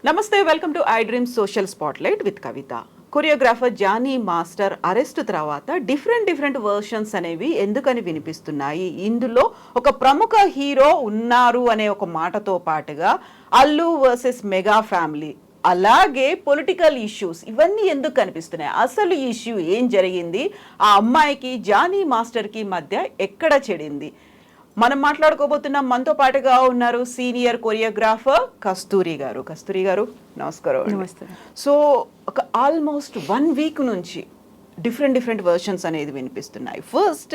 నమస్తే, welcome to I dream social spotlight with Kavitha. Choreographer Jani master arrest తర్వాత different versions అనేవి ఎందుకని వినిపిస్తున్నాయి? ఇందులో ఒక ప్రముఖ హీరో ఉన్నారు అనే ఒక మాటతో పాటుగా అల్లు వర్సెస్ మెగా ఫ్యామిలీ, అలాగే పొలిటికల్ ఇష్యూస్, ఇవన్నీ ఎందుకు కనిపిస్తున్నాయి? అసలు ఇష్యూ ఏం జరిగింది? ఆ అమ్మాయికి జానీ మాస్టర్కి మధ్య ఎక్కడ చెడింది? మనం మాట్లాడుకోబోతున్నాం. మనతో పాటుగా ఉన్నారు సీనియర్ కొరియోగ్రాఫర్ కస్తూరి గారు. నమస్కారం. నమస్తే. సో ఒక ఆల్మోస్ట్ 1 వీక్ నుంచి డిఫరెంట్ వర్షన్స్ అనేది వినిపిస్తున్నాయి. ఫస్ట్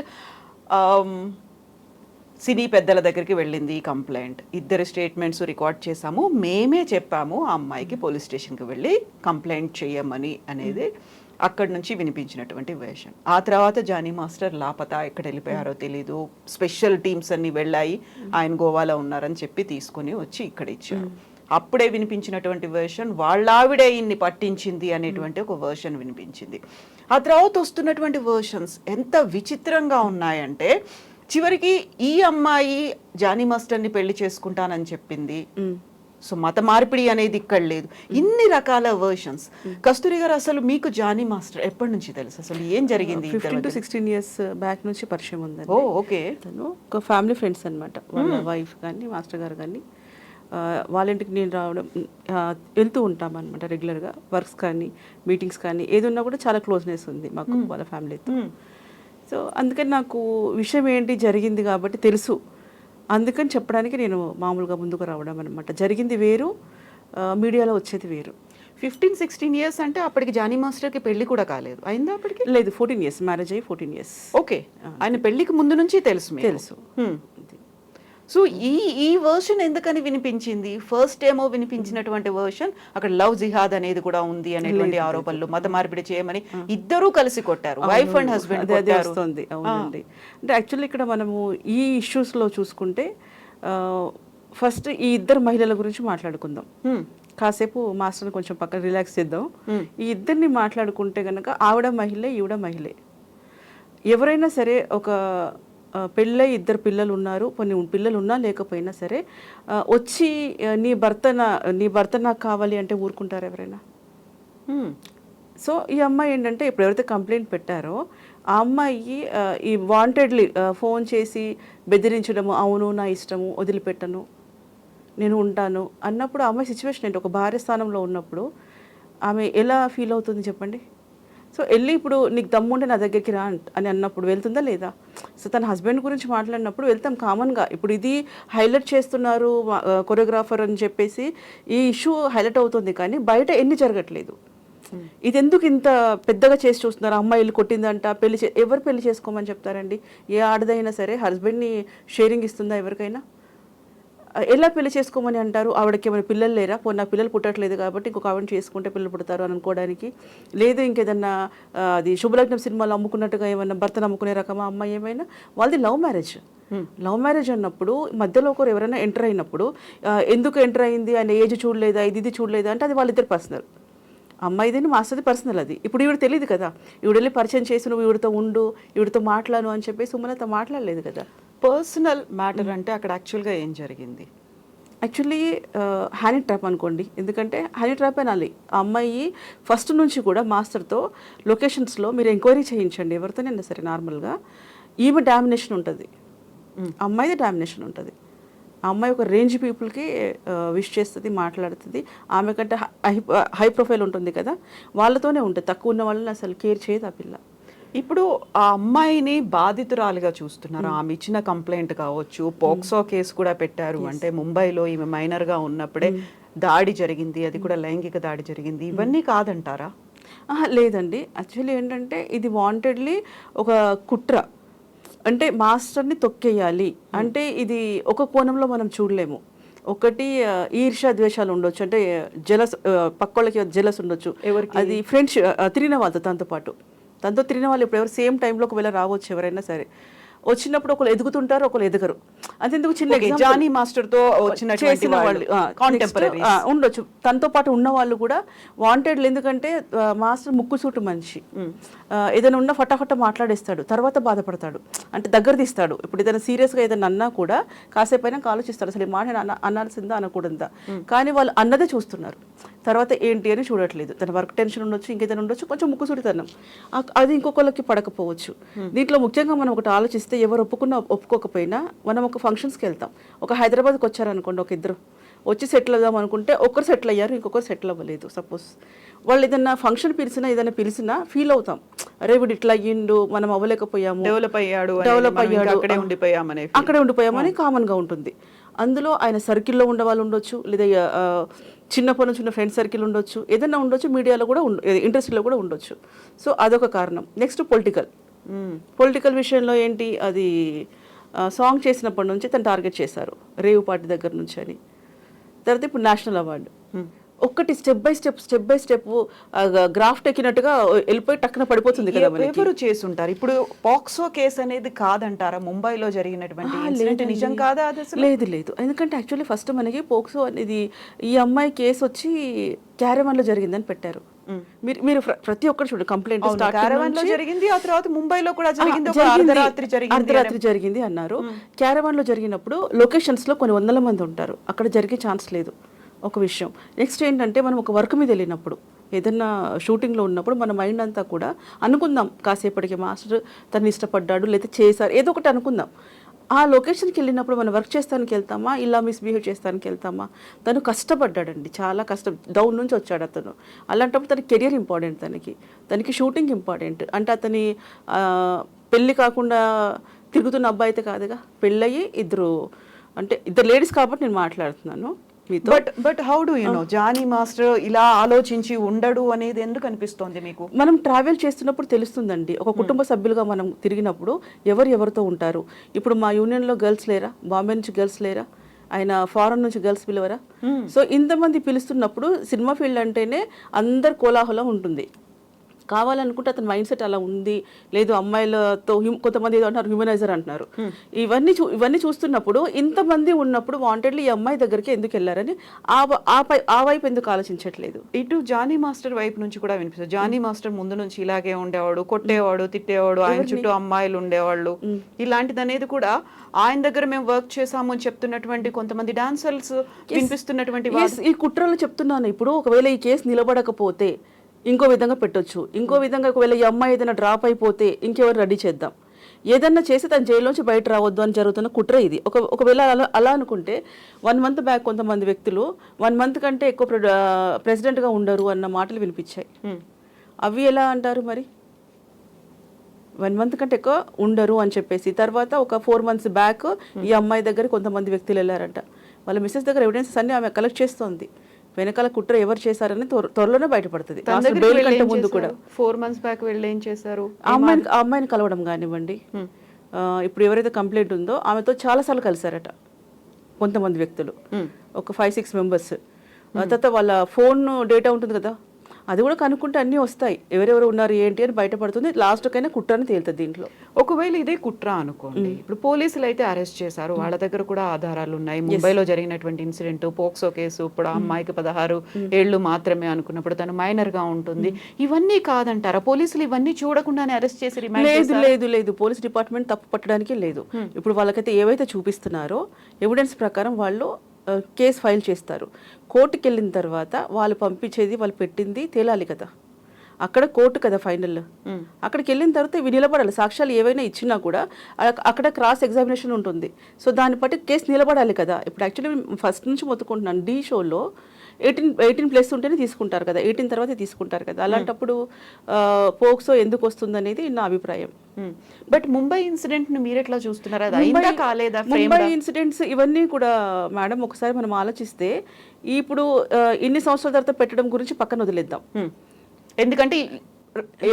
సినీ పెద్దల దగ్గరికి వెళ్ళింది ఈ కంప్లైంట్. 2 స్టేట్మెంట్స్ రికార్డ్ చేశాము, మేమే చెప్పాము ఆ అమ్మాయికి పోలీస్ స్టేషన్కి వెళ్ళి కంప్లైంట్ చేయమని అనేది అక్కడి నుంచి వినిపించినటువంటి వేషన్. ఆ తర్వాత జానీ మాస్టర్ లాపతా, ఎక్కడ వెళ్ళిపోయారో తెలీదు. స్పెషల్ టీమ్స్ అన్ని వెళ్ళాయి, ఆయన గోవాలో ఉన్నారని చెప్పి తీసుకుని వచ్చి ఇక్కడ ఇచ్చారు. అప్పుడే వినిపించినటువంటి వర్షన్ వాళ్ళావిడే ఇన్ని పట్టించింది అనేటువంటి ఒక వర్షన్ వినిపించింది. ఆ తర్వాత వస్తున్నటువంటి వర్షన్స్ ఎంత విచిత్రంగా ఉన్నాయంటే, చివరికి ఈ అమ్మాయి జానీ మాస్టర్ని పెళ్లి చేసుకుంటానని చెప్పింది. సో మత మార్పిడి అనేది ఇక్కడ లేదు. ఇన్ని రకాల వర్షన్స్. కస్తూరి గారు, అసలు మీకు జానీ మాస్టర్ ఎప్పటి నుంచి తెలుసు? అసలు ఏం జరిగింది? 15 to 16 years బ్యాక్ నుంచి పరిచయం ఉందండి. ఓ ఓకే. తను ఒక ఫ్యామిలీ ఫ్రెండ్స్ అనమాట. వాళ్ళ వైఫ్ కానీ మాస్టర్ గారు కానీ వాళ్ళ ఇంటికి నేను రావడం వెళ్తూ ఉంటాం అనమాట రెగ్యులర్గా. వర్క్స్ కానీ మీటింగ్స్ కానీ ఏదున్నా కూడా చాలా క్లోజ్నెస్ ఉంది మాకు వాళ్ళ ఫ్యామిలీతో. సో అందుకని నాకు విషయం ఏంటి జరిగింది కాబట్టి తెలుసు. అందుకని చెప్పడానికి నేను మామూలుగా ముందుకు రావడం అనమాట. జరిగింది వేరు, మీడియాలో వచ్చేది వేరు. 15-16 years అంటే అప్పటికి జానీ మాస్టర్కి పెళ్లి కూడా కాలేదు, అయిందా అప్పటికి? లేదు, 14 years, మ్యారేజ్ అయ్యి 14 years. ఓకే, ఆయన పెళ్లికి ముందు నుంచి తెలుసు. సో ఈ వర్షన్ ఎందుకని వినిపించింది? ఫస్ట్ ఏమో వినిపించినటువంటి వర్షన్ అక్కడ లవ్ జిహాద్ అనేది కూడా ఉంది అనేటువంటి ఆరోపణలు, మత మార్పిడి చేయమని ఇద్దరూ కలిసి కొట్టారు, వైఫ్ అండ్ హస్బెండ్ కొట్టారు. అవునండి. అంటే యాక్చువల్లీ ఇక్కడ మనము ఈ ఇష్యూస్లో చూసుకుంటే ఫస్ట్ ఈ ఇద్దరు మహిళల గురించి మాట్లాడుకుందాం. కాసేపు మాస్టర్ని కొంచెం పక్కన రిలాక్స్ చేద్దాం. ఈ ఇద్దరిని మాట్లాడుకుంటే కనుక ఆవిడ మహిళే, ఈవిడ మహిళే. ఎవరైనా సరే ఒక పెళ్ళై 2 పిల్లలు ఉన్నారు, కొన్ని పిల్లలు ఉన్నా లేకపోయినా సరే వచ్చి నీ భర్త నాకు కావాలి అంటే ఊరుకుంటారు ఎవరైనా? సో ఈ అమ్మాయి ఏంటంటే ఇప్పుడు ఎవరైతే కంప్లైంట్ పెట్టారో ఆ అమ్మాయి ఈ వాంటెడ్లీ ఫోన్ చేసి బెదిరించడము, అవును నా ఇష్టము, వదిలిపెట్టను, నేను ఉంటాను అన్నప్పుడు ఆ అమ్మాయి సిచ్యువేషన్ ఏంటి? ఒక భార్య స్థానంలో ఉన్నప్పుడు ఆమె ఎలా ఫీల్ అవుతుంది చెప్పండి? సో వెళ్ళి ఇప్పుడు నీకు దమ్ముంటే నా దగ్గరికి రా అని అన్నప్పుడు వెళ్తుందా లేదా? సో తన హస్బెండ్ గురించి మాట్లాడినప్పుడు వెళ్తాం కామన్గా. ఇప్పుడు ఇది హైలైట్ చేస్తున్నారు కొరియోగ్రాఫర్ అని చెప్పేసి ఈ ఇష్యూ హైలైట్ అవుతుంది, కానీ బయట ఎన్ని జరగట్లేదు. ఇది ఎందుకు ఇంత పెద్దగా చేసి చూస్తున్నారు? అమ్మాయి వెళ్ళి కొట్టిందంట, ఎవరు పెళ్లి చేసుకోమని చెప్తారండి? ఏ ఆడదైనా సరే హస్బెండ్ని షేరింగ్ ఇస్తుందా ఎవరికైనా? ఎలా పెళ్లి చేసుకోమని అంటారు? ఆవిడకి ఏమైనా పిల్లలు లేరా? నా పిల్లలు పుట్టట్లేదు కాబట్టి ఇంకొక ఆవిడని చేసుకుంటే పిల్లలు పుడతారు అని అనుకోవడానికి. లేదు ఇంకేదన్నా అది శుభలగ్నం సినిమాలో అమ్ముకున్నట్టుగా ఏమన్నా భర్తను అమ్ముకునే రకమా అమ్మాయి? ఏమైనా వాళ్ళది లవ్ మ్యారేజ్ అన్నప్పుడు మధ్యలో ఒకరు ఎవరైనా ఎంటర్ అయినప్పుడు ఎందుకు ఎంటర్ అయింది, ఆయన ఏజ్ చూడలేదా, ఇది చూడలేదా అంటే అది వాళ్ళిద్దరు పర్సనల్. అమ్మాయిది మాస్టర్ది పర్సనల్. అది ఇప్పుడు ఈవిడ తెలియదు కదా. ఈవిడ వెళ్ళి పరిచయం చేసి నువ్వు ఈవిడతో ఉండు, ఈవిడతో మాట్లాడు అని చెప్పేసి సుమలత మాట్లాడలేదు కదా. పర్సనల్ మ్యాటర్ అంటే అక్కడ యాక్చువల్గా ఏం జరిగింది? యాక్చువల్లీ హ్యానీ ట్రాప్ అనుకోండి. ఎందుకంటే హ్యానీ ట్రాప్ అనాలి. ఆ అమ్మాయి ఫస్ట్ నుంచి కూడా మాస్టర్తో లొకేషన్స్లో మీరు ఎంక్వైరీ చేయించండి ఎవరితోనైనా సరే. నార్మల్గా ఈమె డామినేషన్ ఉంటుంది, అమ్మాయిది డామినేషన్ ఉంటుంది. ఆ అమ్మాయి ఒక రేంజ్ పీపుల్కి విష్ చేస్తుంది, మాట్లాడుతుంది. ఆమె కంటే హై ప్రొఫైల్ ఉంటుంది కదా, వాళ్ళతోనే ఉంటుంది. తక్కువ ఉన్న వాళ్ళని అసలు కేర్ చేయదు ఆ పిల్ల. ఇప్పుడు ఆ అమ్మాయిని బాధితురాలుగా చూస్తున్నారు. ఆమె ఇచ్చిన కంప్లైంట్ కావచ్చు, పోక్సో కేసు కూడా పెట్టారు. అంటే ముంబైలో ఈమె మైనర్గా ఉన్నప్పుడే దాడి జరిగింది, అది కూడా లైంగిక దాడి జరిగింది. ఇవన్నీ కాదంటారా? లేదండి. యాక్చువల్లీ ఏంటంటే ఇది వాంటెడ్లీ ఒక కుట్ర. అంటే మాస్టర్ని తొక్కేయాలి అంటే ఇది ఒక కోణంలో మనం చూడలేము. ఒకటి ఈర్ష్య ద్వేషాలు ఉండొచ్చు, అంటే జలస్, పక్కోళ్ళకి జలస్ ఉండొచ్చు. అది ఫ్రెండ్స్ తిరిగిన వాళ్ళతో, తనతో తిరిగిన వాళ్ళు ఇప్పుడు ఎవరు సేమ్ టైంలో ఒకవేళ రావచ్చు ఎవరైనా సరే. వచ్చినప్పుడు ఒకరు ఎదుగుతుంటారు, ఒకరు ఎదగరు. అంతెందుకు చిన్న Okay, example. జానీ మాస్టర్ తో వచ్చినటువంటి చేసిన వాళ్ళు కాంటెంపరీ ఉండొచ్చు. తనతో పాటు ఉన్న వాళ్ళు కూడా వాంటెడ్లు. ఎందుకంటే మాస్టర్ ముక్కుసూటు మనిషి, ఏదైనా ఉన్నా ఫటాఫట మాట్లాడేస్తాడు, తర్వాత బాధపడతాడు, అంటే దగ్గర తీస్తాడు. ఇప్పుడు ఏదైనా సీరియస్గా ఏదైనా అన్నా కూడా కాసేపు అయినా ఆలోచిస్తాడు, అసలు ఈ మాట అనాల్సిందా అనకూడదా. కానీ వాళ్ళు అన్నదే చూస్తున్నారు, తర్వాత ఏంటి అని చూడట్లేదు. తన వర్క్ టెన్షన్ ఉండొచ్చు, ఇంకేదైనా ఉండొచ్చు, కొంచెం ముక్కుసూటితనం అది ఇంకొకళ్ళకి పడకపోవచ్చు. దీంట్లో ముఖ్యంగా మనం ఒకటి ఆలోచిస్తే, ఎవరు ఒప్పుకున్నా ఒప్పుకోకపోయినా మనం ఒక ఫంక్షన్స్కి వెళ్తాం. ఒక హైదరాబాద్కి వచ్చారనుకోండి, ఒక ఇద్దరు వచ్చి సెటిల్ అవుదాం అనుకుంటే ఒకరు సెటిల్ అయ్యారు, ఇంకొకరు సెటిల్ అవ్వలేదు. సపోజ్ వాళ్ళు ఏదైనా ఫంక్షన్ పిలిచినా ఏదైనా పిలిచినా ఫీల్ అవుతాం, అరే వీడు ఇట్లా అయ్యిండు, మనం అవ్వలేకపోయాము, డెవలప్ అయ్యాడు, అక్కడే ఉండిపోయామని కామన్గా ఉంటుంది. అందులో ఆయన సర్కిల్లో ఉండే వాళ్ళు ఉండొచ్చు, లేదా చిన్నప్పటి నుంచి ఉన్న ఫ్రెండ్ సర్కిల్ ఉండొచ్చు, ఏదైనా ఉండొచ్చు, మీడియాలో కూడా ఇండస్ట్రీలో కూడా ఉండొచ్చు. సో అదొక కారణం. నెక్స్ట్ పొలిటికల్ విషయంలో ఏంటి, అది సాంగ్ చేసినప్పటి నుంచి తను టార్గెట్ చేశారు, రేవు పార్టీ దగ్గర నుంచి అని. తర్వాత ఇప్పుడు నేషనల్ అవార్డు, ఒక్కటి స్టెప్ బై స్టెప్ గ్రాఫ్ట్ ఎక్కినట్టుగా వెళ్ళిపోయి టక్కున పడిపోతుంది కదా. ఎవరు చేసుంటారు ఇప్పుడు? పాక్సో కేసు అనేది కాదంటారా ముంబైలో జరిగినటువంటి ఇన్సిడెంట్? నిజం కాదా అది? లేదు. ఎందుకంటే యాక్చువల్లీ ఫస్ట్ మనకి పోక్సో అనేది, ఈ అమ్మాయి కేసు వచ్చి క్యారవాన్లో జరిగిందని పెట్టారు. మీరు ప్రతి ఒక్కరు చూడండి, కంప్లైంట్ క్యారవాన్లో జరిగింది, ఆ తర్వాత ముంబైలో కూడా జరిగింది, అర్ధరాత్రి జరిగింది అన్నారు. క్యారవాన్లో జరిగినప్పుడు లొకేషన్స్లో కొన్ని వందల మంది ఉంటారు, అక్కడ జరిగే ఛాన్స్ లేదు, ఒక విషయం. నెక్స్ట్ ఏంటంటే, మనం ఒక వర్క్ మీద వెళ్ళినప్పుడు, ఏదన్నా షూటింగ్లో ఉన్నప్పుడు మన మైండ్ అంతా కూడా అనుకుందాం, కాసేపటికి మాస్టర్ తను ఇష్టపడ్డాడు లేదా చేశారు, ఏదో ఒకటి అనుకుందాం. ఆ లొకేషన్కి వెళ్ళినప్పుడు మనం వర్క్ చేస్తానికి వెళ్తామా, ఇలా మిస్బిహేవ్ చేస్తానికి వెళ్తామా? తను కష్టపడ్డాడండి, చాలా కష్టం, డౌన్ నుంచి వచ్చాడు అతను. అలాంటప్పుడు తన కెరియర్ ఇంపార్టెంట్, తనకి షూటింగ్ ఇంపార్టెంట్. అంటే అతని పెళ్ళి కాకుండా తిరుగుతున్న అబ్బాయి అయితే కాదుగా, పెళ్ళయి ఇద్దరు లేడీస్ కాబట్టి నేను మాట్లాడుతున్నాను. But how do you know Jani master ఇలా ఆలోచించి ఉండడు అనేది ఎందుకు అనిపిస్తోంది మీకు? మనం ట్రావెల్ చేస్తున్నప్పుడు తెలుస్తుందండి. ఒక కుటుంబ సభ్యులుగా మనం తిరిగినప్పుడు ఎవరితో ఉంటారు. ఇప్పుడు మా యూనియన్లో గర్ల్స్ లేరా, బాంబే నుంచి గర్ల్స్ లేరా, ఆయన ఫారెన్ నుంచి గర్ల్స్ పిలవరా? సో ఇంతమంది పిలుస్తున్నప్పుడు సినిమా ఫీల్డ్ అంటేనే అందరు కోలాహలం ఉంటుంది. కావాలనుకుంటే అతని మైండ్ సెట్ అలా ఉంది, లేదు అమ్మాయిలతో కొంతమంది ఏదో అంటారు హ్యూమనైజర్ అంటున్నారు. ఇవన్నీ చూస్తున్నప్పుడు, ఇంతమంది ఉన్నప్పుడు వాంటెడ్లీ ఈ అమ్మాయి దగ్గరికి ఎందుకు వెళ్ళారని ఆ వైపు ఎందుకు ఆలోచించట్లేదు? ఇటు జానీ మాస్టర్ వైపు నుంచి కూడా వినిపిస్తుంది. జానీ మాస్టర్ ముందు నుంచి ఇలాగే ఉండేవాడు, కొట్టేవాడు, తిట్టేవాడు, ఆయన చుట్టూ అమ్మాయిలు ఉండేవాళ్ళు, ఇలాంటిది అనేది కూడా ఆయన దగ్గర మేము వర్క్ చేసాము అని చెప్తున్నటువంటి కొంతమంది డాన్సర్స్ వినిపిస్తున్నటువంటి. ఈ కుట్రలు చెప్తున్నాను. ఇప్పుడు ఒకవేళ ఈ కేసు నిలబడకపోతే ఇంకో విధంగా పెట్టొచ్చు, ఇంకో విధంగా ఒకవేళ ఈ అమ్మాయి ఏదైనా డ్రాప్ అయిపోతే ఇంకెవరు రెడీ చేద్దాం, ఏదన్నా చేసి తన జైల్లోంచి బయట రావద్దు అని జరుగుతున్న కుట్ర ఇది. ఒకవేళ అలా అనుకుంటే 1 మంత్ బ్యాక్ కొంతమంది వ్యక్తులు 1 మంత్ కంటే ఎక్కువ ప్రెసిడెంట్గా ఉండరు అన్న మాటలు వినిపించాయి. అవి ఎలా అంటారు మరి? 1 మంత్ కంటే ఎక్కువ ఉండరు అని చెప్పేసి, తర్వాత ఒక 4 మంత్స్ బ్యాక్ ఈ అమ్మాయి దగ్గర కొంతమంది వ్యక్తులు వెళ్ళారంట. వాళ్ళ మిస్సెస్ దగ్గర ఎవిడెన్సెస్ అన్ని ఆమె కలెక్ట్ చేస్తోంది. వెనకాల కుట్ర ఎవరు చేశారని త్వరలోనే బయటపడుతుంది. 4 months బ్యాక్ వెళ్ళి ఏం చేశారు? అమ్మాయిని కలవడం కానివ్వండి, ఇప్పుడు ఎవరైతే కంప్లైంట్ ఉందో ఆమెతో చాలాసార్లు కలిశారట కొంతమంది వ్యక్తులు, ఒక 5-6 మెంబర్స్. తర్వాత వాళ్ళ ఫోన్ డేటా ఉంటుంది కదా, అది కూడా కనుక్కుంటే అన్నీ వస్తాయి, ఎవరెవరు ఉన్నారు ఏంటి అని బయటపడుతుంది. లాస్ట్కైనా కుట్ర అని తేలుతుంది దీంట్లో. ఒకవేళ ఇదే కుట్ర అనుకోండి, ఇప్పుడు పోలీసులు అయితే అరెస్ట్ చేశారు, వాళ్ళ దగ్గర కూడా ఆధారాలు ఉన్నాయి. ముంబైలో జరిగినటువంటి ఇన్సిడెంట్, పోక్సో కేసు, ఇప్పుడు అమ్మాయికి 16 ఏళ్ళు మాత్రమే అనుకున్నప్పుడు తను మైనర్ గా ఉంటుంది, ఇవన్నీ కాదంటారా? పోలీసులు ఇవన్నీ చూడకుండానే అరెస్ట్ చేసి రిమాండ్? లేదు, పోలీస్ డిపార్ట్మెంట్ తప్పు పట్టడానికి లేదు. ఇప్పుడు వాళ్ళకైతే ఏవైతే చూపిస్తున్నారో ఎవిడెన్స్ ప్రకారం వాళ్ళు కేసు ఫైల్ చేస్తారు. కోర్టుకి వెళ్ళిన తర్వాత వాళ్ళు పంపించేది, వాళ్ళు పెట్టింది తేలాలి కదా, అక్కడ కోర్టు కదా ఫైనల్. అక్కడికి వెళ్ళిన తర్వాత ఇవి నిలబడాలి. సాక్ష్యాలు ఏవైనా ఇచ్చినా కూడా అక్కడ క్రాస్ ఎగ్జామినేషన్ ఉంటుంది. సో దాన్ని బట్టి కేసు నిలబడాలి కదా. ఇప్పుడు యాక్చువల్లీ ఫస్ట్ నుంచి మొత్తుకుంటున్నాను, డి షోలో 18+ ఉంటేనే తీసుకుంటారు కదా, 18 తర్వాత తీసుకుంటారు కదా. అలాంటప్పుడు పోక్సో ఎందుకు వస్తుంది అనేది నా అభిప్రాయం. బట్ ముంబై ఇన్సిడెంట్ ని మీరు ఎట్లా చూస్తున్నారు? ముంబై ఇన్సిడెంట్స్ ఇవన్నీ కూడా మేడం ఒకసారి మనం ఆలోచిస్తే, ఇప్పుడు ఇన్ని సంవత్సరాల తర్వాత పెట్టడం గురించి పక్కన వదిలేద్దాం. ఎందుకంటే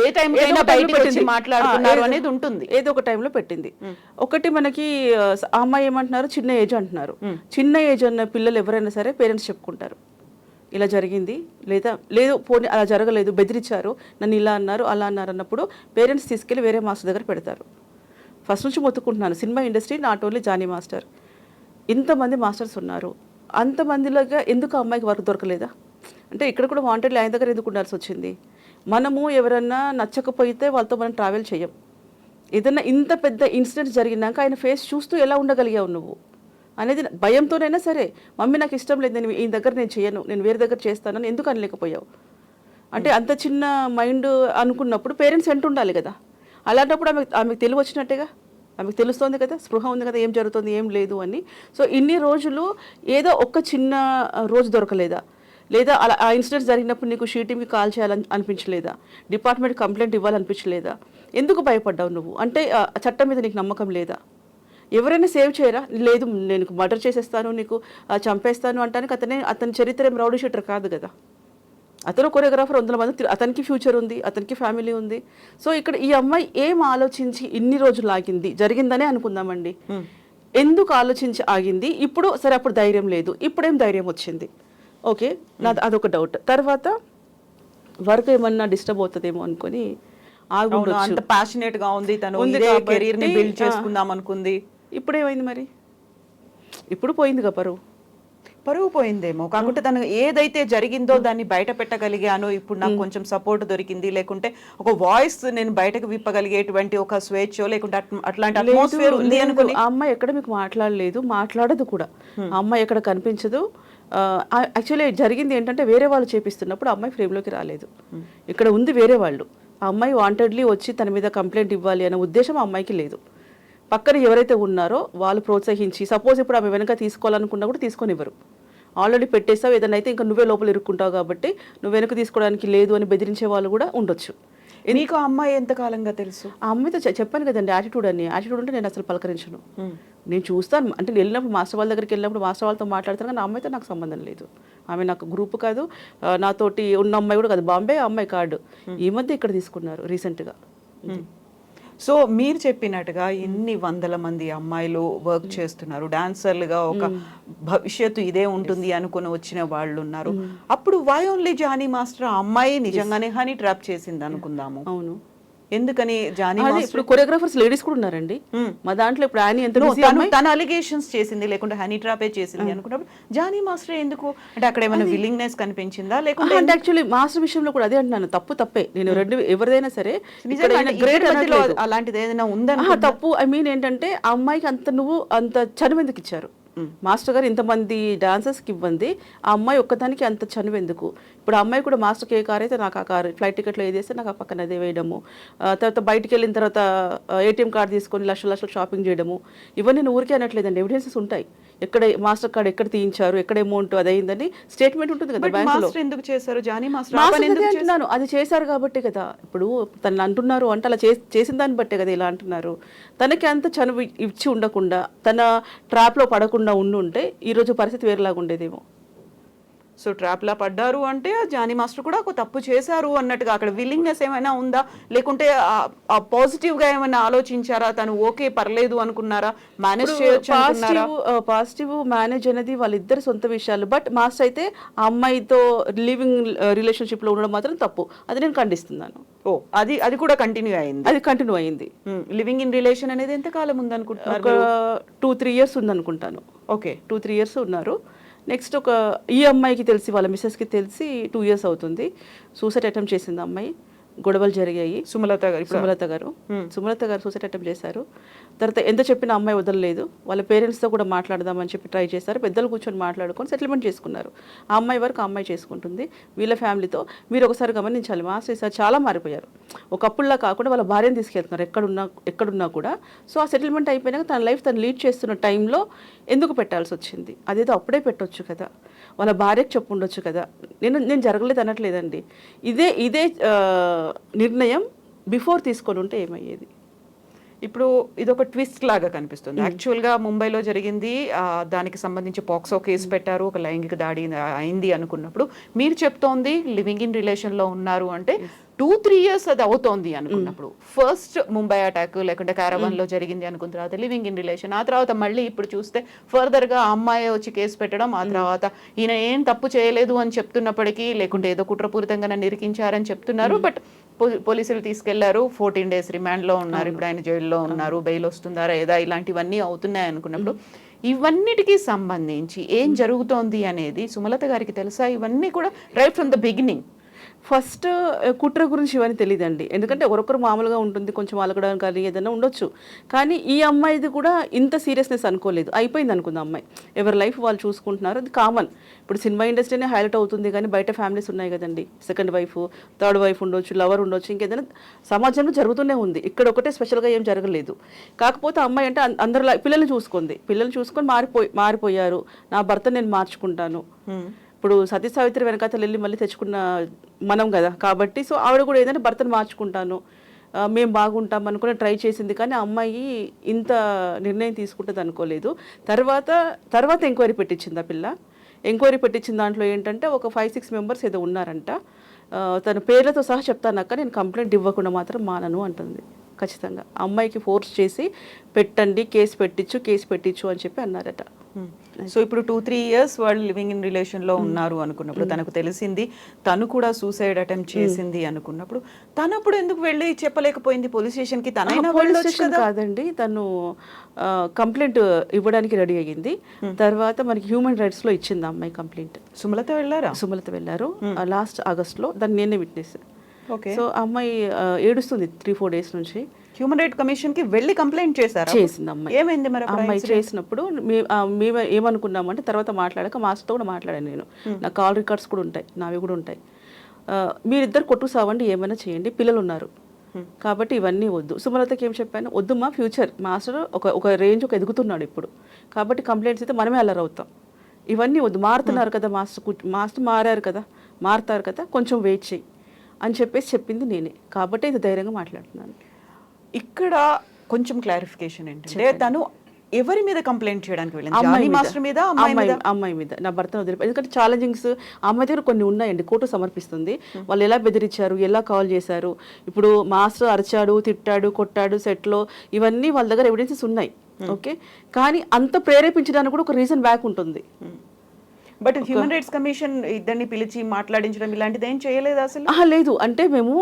ఏ టైంలో మాట్లాడుతున్నారు అనేది ఉంటుంది, ఏదో ఒక టైంలో పెట్టింది. ఒకటి మనకి ఆ అమ్మాయి ఏమంటున్నారు, చిన్న ఏజ్ అంటున్నారు. చిన్న ఏజ్ అన్న పిల్లలు ఎవరైనా సరే పేరెంట్స్ చెప్పుకుంటారు, ఇలా జరిగింది, లేదు పోనీ అలా జరగలేదు, బెదిరించారు, నన్ను ఇలా అన్నారు అలా అన్నారు అన్నప్పుడు పేరెంట్స్ తీసుకెళ్ళి వేరే మాస్టర్ దగ్గర పెడతారు. ఫస్ట్ నుంచి మొత్తుకుంటున్నాను, cinema industry not only Jani master, ఇంతమంది మాస్టర్స్ ఉన్నారు, అంతమందిలోగా ఎందుకు ఆ అమ్మాయికి వర్క్ దొరకలేదా? అంటే ఇక్కడ కూడా వాంటెడ్లీ ఆయన దగ్గర ఎందుకు ఉండాల్సి వచ్చింది? మనము ఎవరన్నా నచ్చకపోతే వాళ్ళతో మనం ట్రావెల్ చేయం. ఏదన్నా ఇంత పెద్ద ఇన్సిడెంట్ జరిగినాక ఆయన ఫేస్ చూస్తూ ఎలా ఉండగలిగావు నువ్వు అనేది భయంతోనైనా సరే, మమ్మీ నాకు ఇష్టం లేదు, నేను ఈ దగ్గర నేను చేయను, నేను వేరే దగ్గర చేస్తానని ఎందుకు అనలేకపోయావు? అంటే అంత చిన్న మైండ్ అనుకున్నప్పుడు పేరెంట్స్ ఉండాలి కదా. అలాంటప్పుడు ఆమెకు తెలివి వచ్చినట్టేగా, ఆమెకు తెలుస్తోంది కదా, స్పృహ ఉంది కదా, ఏం జరుగుతుంది ఏం లేదు అని. సో ఇన్ని రోజులు ఏదో ఒక చిన్న రోజు దొరకలేదా? లేదా అలా ఆ ఇన్సిడెంట్ జరిగినప్పుడు నీకు షీటీంకి కాల్ చేయాలని అనిపించలేదా? డిపార్ట్మెంట్ కంప్లైంట్ ఇవ్వాలనిపించలేదా? ఎందుకు భయపడ్డావు నువ్వు? అంటే చట్టం మీద నీకు నమ్మకం లేదా? ఎవరైనా సేవ్ చేయరా? లేదు నేను మర్డర్ చేసేస్తాను, నీకు చంపేస్తాను అంటానికి అతని చరిత్ర ఏం రౌడీ షూటర్ కాదు కదా. అతను కొరియోగ్రాఫర్, 100 మంది, అతనికి ఫ్యూచర్ ఉంది, అతనికి ఫ్యామిలీ ఉంది. సో ఇక్కడ ఈ అమ్మాయి ఏం ఆలోచించి ఇన్ని రోజులు ఆగింది? జరిగిందనే అనుకుందామండి, ఎందుకు ఆలోచించి ఆగింది? ఇప్పుడు సరే, అప్పుడు ధైర్యం లేదు, ఇప్పుడేం ధైర్యం వచ్చింది? ఓకే, నాది అదొక డౌట్. తర్వాత వర్క్ ఏమన్నా డిస్టర్బ్ అవుతుందేమో అనుకొని అంత ప్యాషనేట్ గా ఉంది తను, కెరీర్ ని బిల్డ్ చేసుకుందాం అనుకుంది. ఇప్పుడు ఏమైంది మరి? ఇప్పుడు పోయిందిగా పరువు పోయిందేమో. కాకుంటే తను ఏదైతే జరిగిందో దాన్ని బయట పెట్టగలిగాను, ఇప్పుడు నాకు కొంచెం సపోర్ట్ దొరికింది, లేకుంటే ఒక వాయిస్ నేను బయటకు విప్పగలిగేటువంటి ఒక స్వేచ్ఛ, లేకుంటే అట్లాంటి అట్మాస్ఫియర్ ఉంది అనుకుని. ఆ అమ్మాయి ఎక్కడ మీకు మాట్లాడలేదు, మాట్లాడదు కూడా. ఆ అమ్మాయి ఎక్కడ కనిపించదు. యాక్చువల్లీ జరిగింది ఏంటంటే, వేరే వాళ్ళు చేపిస్తున్నప్పుడు ఆ అమ్మాయి ఫ్రేమ్లోకి రాలేదు. ఇక్కడ ఉంది వేరే వాళ్ళు. ఆ అమ్మాయి వాంటెడ్లీ వచ్చి తన మీద కంప్లైంట్ ఇవ్వాలి అనే ఉద్దేశం ఆ అమ్మాయికి లేదు. పక్కన ఎవరైతే ఉన్నారో వాళ్ళు ప్రోత్సహించి, సపోజ్ ఇప్పుడు ఆమె వెనక తీసుకోవాలనుకున్నా కూడా తీసుకొనివ్వరు. ఆల్రెడీ పెట్టేస్తావు, ఏదైనా అయితే ఇంకా నువ్వే లోపల ఇరుక్కుంటావు కాబట్టి నువ్వు వెనక తీసుకోవడానికి లేదు అని బెదిరించే వాళ్ళు కూడా ఉండొచ్చు. నీకు ఆ అమ్మాయి ఎంతకాలంగా తెలుసు? ఆ అమ్మాయితో చెప్పాను కదండి, యాటిట్యూడ్ అని. యాటిట్యూడ్ ఉంటే నేను అసలు పలకరించను. నేను చూస్తాను అంటే, వెళ్ళినప్పుడు మాస్టర్ వాళ్ళ దగ్గరికి వెళ్ళినప్పుడు మాస్టర్ వాళ్ళతో మాట్లాడతాను, కానీ ఆ అమ్మాయితో నాకు సంబంధం లేదు. ఆమె నాకు గ్రూప్ కాదు, నాతోటి ఉన్న అమ్మాయి కూడా కాదు. బాంబే అమ్మాయి కార్డు ఈ మధ్య ఇక్కడ తీసుకున్నారు రీసెంట్గా. సో మీరు చెప్పినట్టుగా ఇన్ని వందల మంది అమ్మాయిలు వర్క్ చేస్తున్నారు, డాన్సర్లుగా ఒక భవిష్యత్తు ఇదే ఉంటుంది అనుకుని వచ్చిన వాళ్ళు ఉన్నారు. అప్పుడు వై ఓన్లీ జానీ మాస్టర్? ఆ అమ్మాయి నిజంగానే హనీ ట్రాప్ చేసింది అనుకుందాము. అవును, ఎందుకని జానీ మాస్టర్? ఇప్పుడు కొరియోగ్రాఫర్స్ లేడీస్ కూడా ఉన్నారండి మా దాంట్లో. ఇప్పుడు ఆయన ఎంత తన అలిగేషన్స్ చేసింది, లేకుంటే హనీ ట్రాపే చేసింది అనుకున్నప్పుడు జానీ మాస్టర్ ఎందుకు? అంటే అక్కడ ఏమైనా విల్లింగ్నెస్ కనిపించిందా? లేకుంటే అంటే యాక్చువల్లీ మాస్టర్ విషయంలో కూడా అదే అంటున్నాను, తప్పే. నేను రెండు ఎవరిదైనా సరే అలాంటిది ఏదైనా ఉందని తప్పు. ఐ మీన్ ఏంటంటే, ఆ అమ్మాయికి నువ్వు అంత చనువు ఎందుకు ఇచ్చారు? మాస్టర్ గారు ఇంతమంది డాన్సర్స్కి ఇవ్వండి, ఆ అమ్మాయి ఒక్కదానికి అంత చనువు ఎందుకు? ఇప్పుడు ఆ అమ్మాయి కూడా మాస్టర్కి ఏ కార్ అయితే నాకు ఆ కార్, ఫ్లైట్ టికెట్లో ఏది వేస్తే నాకు ఆ పక్కన అదే వేయడము, తర్వాత బయటికి వెళ్ళిన తర్వాత ఏటీఎం కార్డు తీసుకొని లక్షలు షాపింగ్ చేయడము, ఇవన్నీ నేను ఊరికే అనట్లేదండి, ఎవిడెన్సెస్ ఉంటాయి. ఎక్కడ మాస్టర్ కార్డు ఎక్కడ తీయించారు, ఎక్కడ అమౌంట్ అది అయిందని స్టేట్మెంట్ ఉంటుంది కదా బ్యాంకులో. ఎందుకు చేశారు జానీ మాస్టర్? అంటున్నాను, అది చేశారు కాబట్టి కదా. ఇప్పుడు తను అంటున్నారు అంటే అలా చేసిన దాన్ని బట్టే కదా ఇలా అంటున్నారు. తనకి అంత చనువు ఇచ్చి ఉండకుండా, తన ట్రాప్లో పడకుండా ఉండుంటే ఈరోజు పరిస్థితి వేరేలాగా ఉండేదేమో. సో ట్రాప్లా పడ్డారు అంటే జానీ మాస్టర్ కూడా ఒక తప్పు చేశారు అన్నట్టుగా అక్కడ విల్లింగ్నెస్ ఏమైనా ఉందా? లేకుంటే పాజిటివ్గా ఏమైనా ఆలోచించారా? తను ఓకే పర్లేదు అనుకున్నారా? మేనేజ్ చేయొచ్చు అనుకున్నారా? పాజిటివ్ మేనేజ్ అనేది వాళ్ళిద్దరు సొంత విషయాలు. బట్ మాస్టర్ అయితే ఆ అమ్మాయితో లివింగ్ రిలేషన్షిప్లో ఉండడం మాత్రం తప్పు. అది నేను ఖండిస్తున్నాను. అది కూడా కంటిన్యూ అయింది? అది కంటిన్యూ అయింది. లివింగ్ ఇన్ రిలేషన్ అనేది ఎంత కాలం ఉందనుకుంటున్నారు? ఒక 2-3 years ఉందనుకుంటాను. ఓకే, 2-3 years ఉన్నారు. నెక్స్ట్ ఈ అమ్మాయికి తెలిసి, వాళ్ళ మిస్సెస్కి తెలిసి 2 years అవుతుంది. సూసైడ్ అటెంప్ట్ చేసింది అమ్మాయి. గొడవలు జరిగాయి. సుమలత గారు సూసైడ్ అటెంప్ట్ చేశారు. తర్వాత ఎంత చెప్పినా అమ్మాయి వదలలేదు. వాళ్ళ పేరెంట్స్తో కూడా మాట్లాడదామని చెప్పి ట్రై చేశారు. పెద్దలు కూర్చొని మాట్లాడుకొని సెటిల్మెంట్ చేసుకున్నారు. ఆ అమ్మాయి వరకు ఆ అమ్మాయి చేసుకుంటుంది. వీళ్ళ ఫ్యామిలీతో మీరు ఒకసారి గమనించాలి, మాస్టర్ సార్ చాలా మారిపోయారు. ఒకప్పుడులా కాకుండా వాళ్ళ భార్యను తీసుకెళ్తున్నారు ఎక్కడున్నా కూడా. సో ఆ సెటిల్మెంట్ అయిపోయినాక తన లైఫ్ తను లీడ్ చేస్తున్న టైంలో ఎందుకు పెట్టాల్సి వచ్చింది? అదేదో అప్పుడే పెట్టొచ్చు కదా, వాళ్ళ భార్యకు చెప్పు ఉండొచ్చు కదా. నేను జరగలేదు అనట్లేదండి. ఇదే నిర్ణయం బిఫోర్ తీసుకొని ఉంటే ఏమయ్యేది? ఇప్పుడు ఇదొక ట్విస్ట్ లాగా కనిపిస్తుంది. యాక్చువల్గా ముంబైలో జరిగింది, దానికి సంబంధించి పాక్సో కేసు పెట్టారు, ఒక లైంగిక దాడి అయింది అనుకున్నప్పుడు మీరు చెప్తోంది లివింగ్ ఇన్ రిలేషన్లో ఉన్నారు అంటే 2-3 years అది అవుతోంది అనుకున్నప్పుడు, ఫస్ట్ ముంబై అటాక్ లేకుంటే క్యారవాన్లో జరిగింది అనుకున్న తర్వాత లివింగ్ ఇన్ రిలేషన్, ఆ తర్వాత మళ్ళీ ఇప్పుడు చూస్తే ఫర్దర్గా ఆ అమ్మాయి వచ్చి కేసు పెట్టడం, ఆ తర్వాత ఈయన ఏం తప్పు చేయలేదు అని చెప్తున్నప్పటికీ, లేకుంటే ఏదో కుట్రపూరితంగా నన్ను ఇరికించారని చెప్తున్నారు. బట్ పోలీసులు తీసుకెళ్లారు, 14 days రిమాండ్లో ఉన్నారు, ఇప్పుడు ఆయన జైల్లో ఉన్నారు, బెయిల్ వస్తుందా లేదా ఇలాంటివన్నీ అవుతున్నాయి అనుకున్నప్పుడు ఇవన్నిటికీ సంబంధించి ఏం జరుగుతోంది అనేది సుమలత గారికి తెలుసా? ఇవన్నీ కూడా right from the beginning. First కుట్ర గురించి ఇవన్నీ తెలియదండి, ఎందుకంటే ఒకరొకరు మామూలుగా ఉంటుంది, కొంచెం అలగడం కానీ ఏదైనా ఉండొచ్చు. కానీ ఈ అమ్మాయిది కూడా ఇంత సీరియస్నెస్ అనుకోలేదు. అయిపోయింది అనుకుంది అమ్మాయి, ఎవరి లైఫ్ వాళ్ళు చూసుకుంటున్నారు, అది కామన్. ఇప్పుడు సినిమా ఇండస్ట్రీనే హైలైట్ అవుతుంది కానీ బయట ఫ్యామిలీస్ ఉన్నాయి కదండి, సెకండ్ వైఫ్, థర్డ్ వైఫ్ ఉండొచ్చు, లవర్ ఉండొచ్చు, ఇంకేదైనా సమాజంలో జరుగుతూనే ఉంది. ఇక్కడ ఒకటే స్పెషల్గా ఏం జరగలేదు. కాకపోతే అమ్మాయి అంటే అందరు పిల్లల్ని చూసుకుంది, పిల్లల్ని చూసుకొని మారిపోయారు, నా భర్త నేను మార్చుకుంటాను. ఇప్పుడు సతీ సావిత్రి వెనకాతలు వెళ్ళి మళ్ళీ తెచ్చుకున్న మనం కదా, కాబట్టి సో ఆవిడ కూడా ఏదైనా భర్తను మార్చుకుంటాను, మేము బాగుంటాం అనుకుని ట్రై చేసింది. కానీ అమ్మాయి ఇంత నిర్ణయం తీసుకుంటుంది అనుకోలేదు. తర్వాత ఎంక్వైరీ పెట్టించింది ఆ పిల్ల. ఎంక్వైరీ పెట్టించిన దాంట్లో ఏంటంటే ఒక 5-6 members ఏదో ఉన్నారంట. తన పేర్లతో సహా చెప్తానక్క, నేను కంప్లైంట్ ఇవ్వకుండా మాత్రం మానను అంటుంది. ఖచ్చితంగా అమ్మాయికి ఫోర్స్ చేసి పెట్టండి, కేసు పెట్టించు అని చెప్పి అన్నారట. సో ఇప్పుడు 2-3 years వాళ్ళు లివింగ్ ఇన్ రిలేషన్లో ఉన్నారు అనుకున్నప్పుడు, తనకు తెలిసింది తను కూడా సూసైడ్ అటెంప్ట్ చేసింది అనుకున్నప్పుడు, తనప్పుడు ఎందుకు వెళ్ళి చెప్పలేకపోయింది పోలీస్ స్టేషన్కి? తనైనా వెళ్ళొచ్చు కదా. కాదండి, తను కంప్లైంట్ ఇవ్వడానికి రెడీ అయ్యింది. తర్వాత మనకి హ్యూమన్ రైట్స్లో ఇచ్చింది అమ్మాయి కంప్లైంట్. సుమలత వెళ్ళారు లాస్ట్ ఆగస్ట్లో, దాన్ని నేనే విట్నెస్. ఓకే. సో అమ్మాయి ఏడుస్తుంది 3-4 days నుంచి. హ్యూమన్ రైట్ కమిషన్కి వెళ్ళి కంప్లైంట్ చేసింది అమ్మాయి. ఏమైంది మరి అమ్మాయి చేసినప్పుడు మేము ఏమనుకున్నామంటే, తర్వాత మాట్లాడాక మాస్టర్తో కూడా మాట్లాడాను నేను. నా కాల్ రికార్డ్స్ కూడా ఉంటాయి, నావి కూడా ఉంటాయి. మీరిద్దరు కొట్టు సావండి, ఏమైనా చేయండి, పిల్లలు ఉన్నారు కాబట్టి ఇవన్నీ వద్దు. సుమలతకి ఏం చెప్పాను, వద్దుమా, ఫ్యూచర్ మాస్టర్ ఒక రేంజ్ ఎదుగుతున్నాడు ఇప్పుడు, కాబట్టి కంప్లైంట్స్ అయితే మనమే అల్లరవుతాం, ఇవన్నీ వద్దు, మారుతున్నారు కదా మాస్టర్ మారుతారు కదా, కొంచెం వెయిట్ చేయి అని చెప్పేసి చెప్పింది నేనే. కాబట్టి ఇది ధైర్యంగా మాట్లాడుతున్నాను. ఇక్కడ కొంచెం క్లారిఫికేషన్ ఏంటంటే, తను ఎవరి మీద కంప్లైంట్ చేయడానికి వెళ్ళింది? మాస్టర్ మీద, అమ్మాయి మీద. నా భర్తను వదిలిపోయి, ఎందుకంటే ఛాలెంజింగ్స్ అమ్మాయి దగ్గర కొన్ని ఉన్నాయండి, కోర్టు సమర్పిస్తుంది. వాళ్ళు ఎలా బెదిరించారు, ఎలా కాల్ చేశారు, ఇప్పుడు మాస్టర్ అరిచాడు, తిట్టాడు, కొట్టాడు సెట్లో, ఇవన్నీ వాళ్ళ దగ్గర ఎవిడెన్సెస్ ఉన్నాయి. ఓకే, కానీ అంత ప్రేరేపించడానికి కూడా ఒక రీజన్ బ్యాక్ ఉంటుంది. బట్ హ్యూమన్ రైట్స్ కమిషన్ ఇద్దరిని పిలిచి మాట్లాడించడం ఇలాంటిది ఏం చేయలేదు అసలు? లేదు, అంటే మేము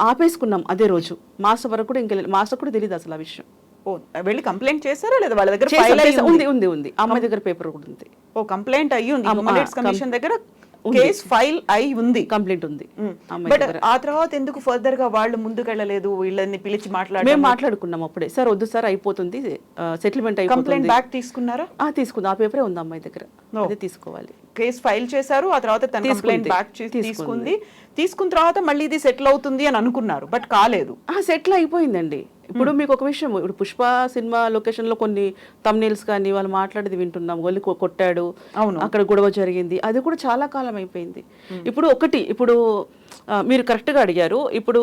ఆపేసుకున్నాం అదే రోజు. మాస్టర్ వరకు కూడా ఇంకా మాస్టర్ కూడా తెలియదు అసలు ఆ విషయం. వెళ్ళి కంప్లైంట్ చేశారా లేదా? వాళ్ళ దగ్గర ఉంది అమ్మాయి దగ్గర పేపర్ కూడా ఉంది. కంప్లైంట్ అయ్యి ఉంది, హ్యూమన్ రైట్స్ కమిషన్ దగ్గర కేస్ ఫైల్ అయి ఉంది, కంప్లైంట్ ఉంది. బట్ ఆ తర్వాత ఎందుకు ఫర్దర్ గా వాళ్ళు ముందుకెళ్ళలేదు? వీళ్ళని పిలిచి మేము మాట్లాడుకున్నాం అప్పుడే, సార్ వద్దు సార్ అయిపోతుంది, సెటిల్మెంట్ అయిపోతుంది. కంప్లైంట్ బ్యాక్ తీసుకున్నారా? తీసుకుంది, ఆ పేపరే ఉంది అమ్మాయి దగ్గర, అదే తీసుకోవాలి. కేసు ఫైల్ చేశారు, ఆ తర్వాత తన కంప్లైంట్ బ్యాక్ తీసుకున్న తర్వాత మళ్ళీ ఇది సెటిల్ అవుతుంది అని అనుకున్నారు, బట్ కాలేదు. సెటిల్ అయిపోయిందండి. ఇప్పుడు మీకు ఒక విషయం, ఇప్పుడు పుష్ప సినిమా లొకేషన్ లో కొన్ని తమ్నెయిల్స్ కానీ వాళ్ళు మాట్లాడేది వింటున్నాం, గొల్లి కొట్టాడు, అక్కడ గొడవ జరిగింది, అది కూడా చాలా కాలం అయిపోయింది. ఇప్పుడు మీరు కరెక్ట్గా అడిగారు. ఇప్పుడు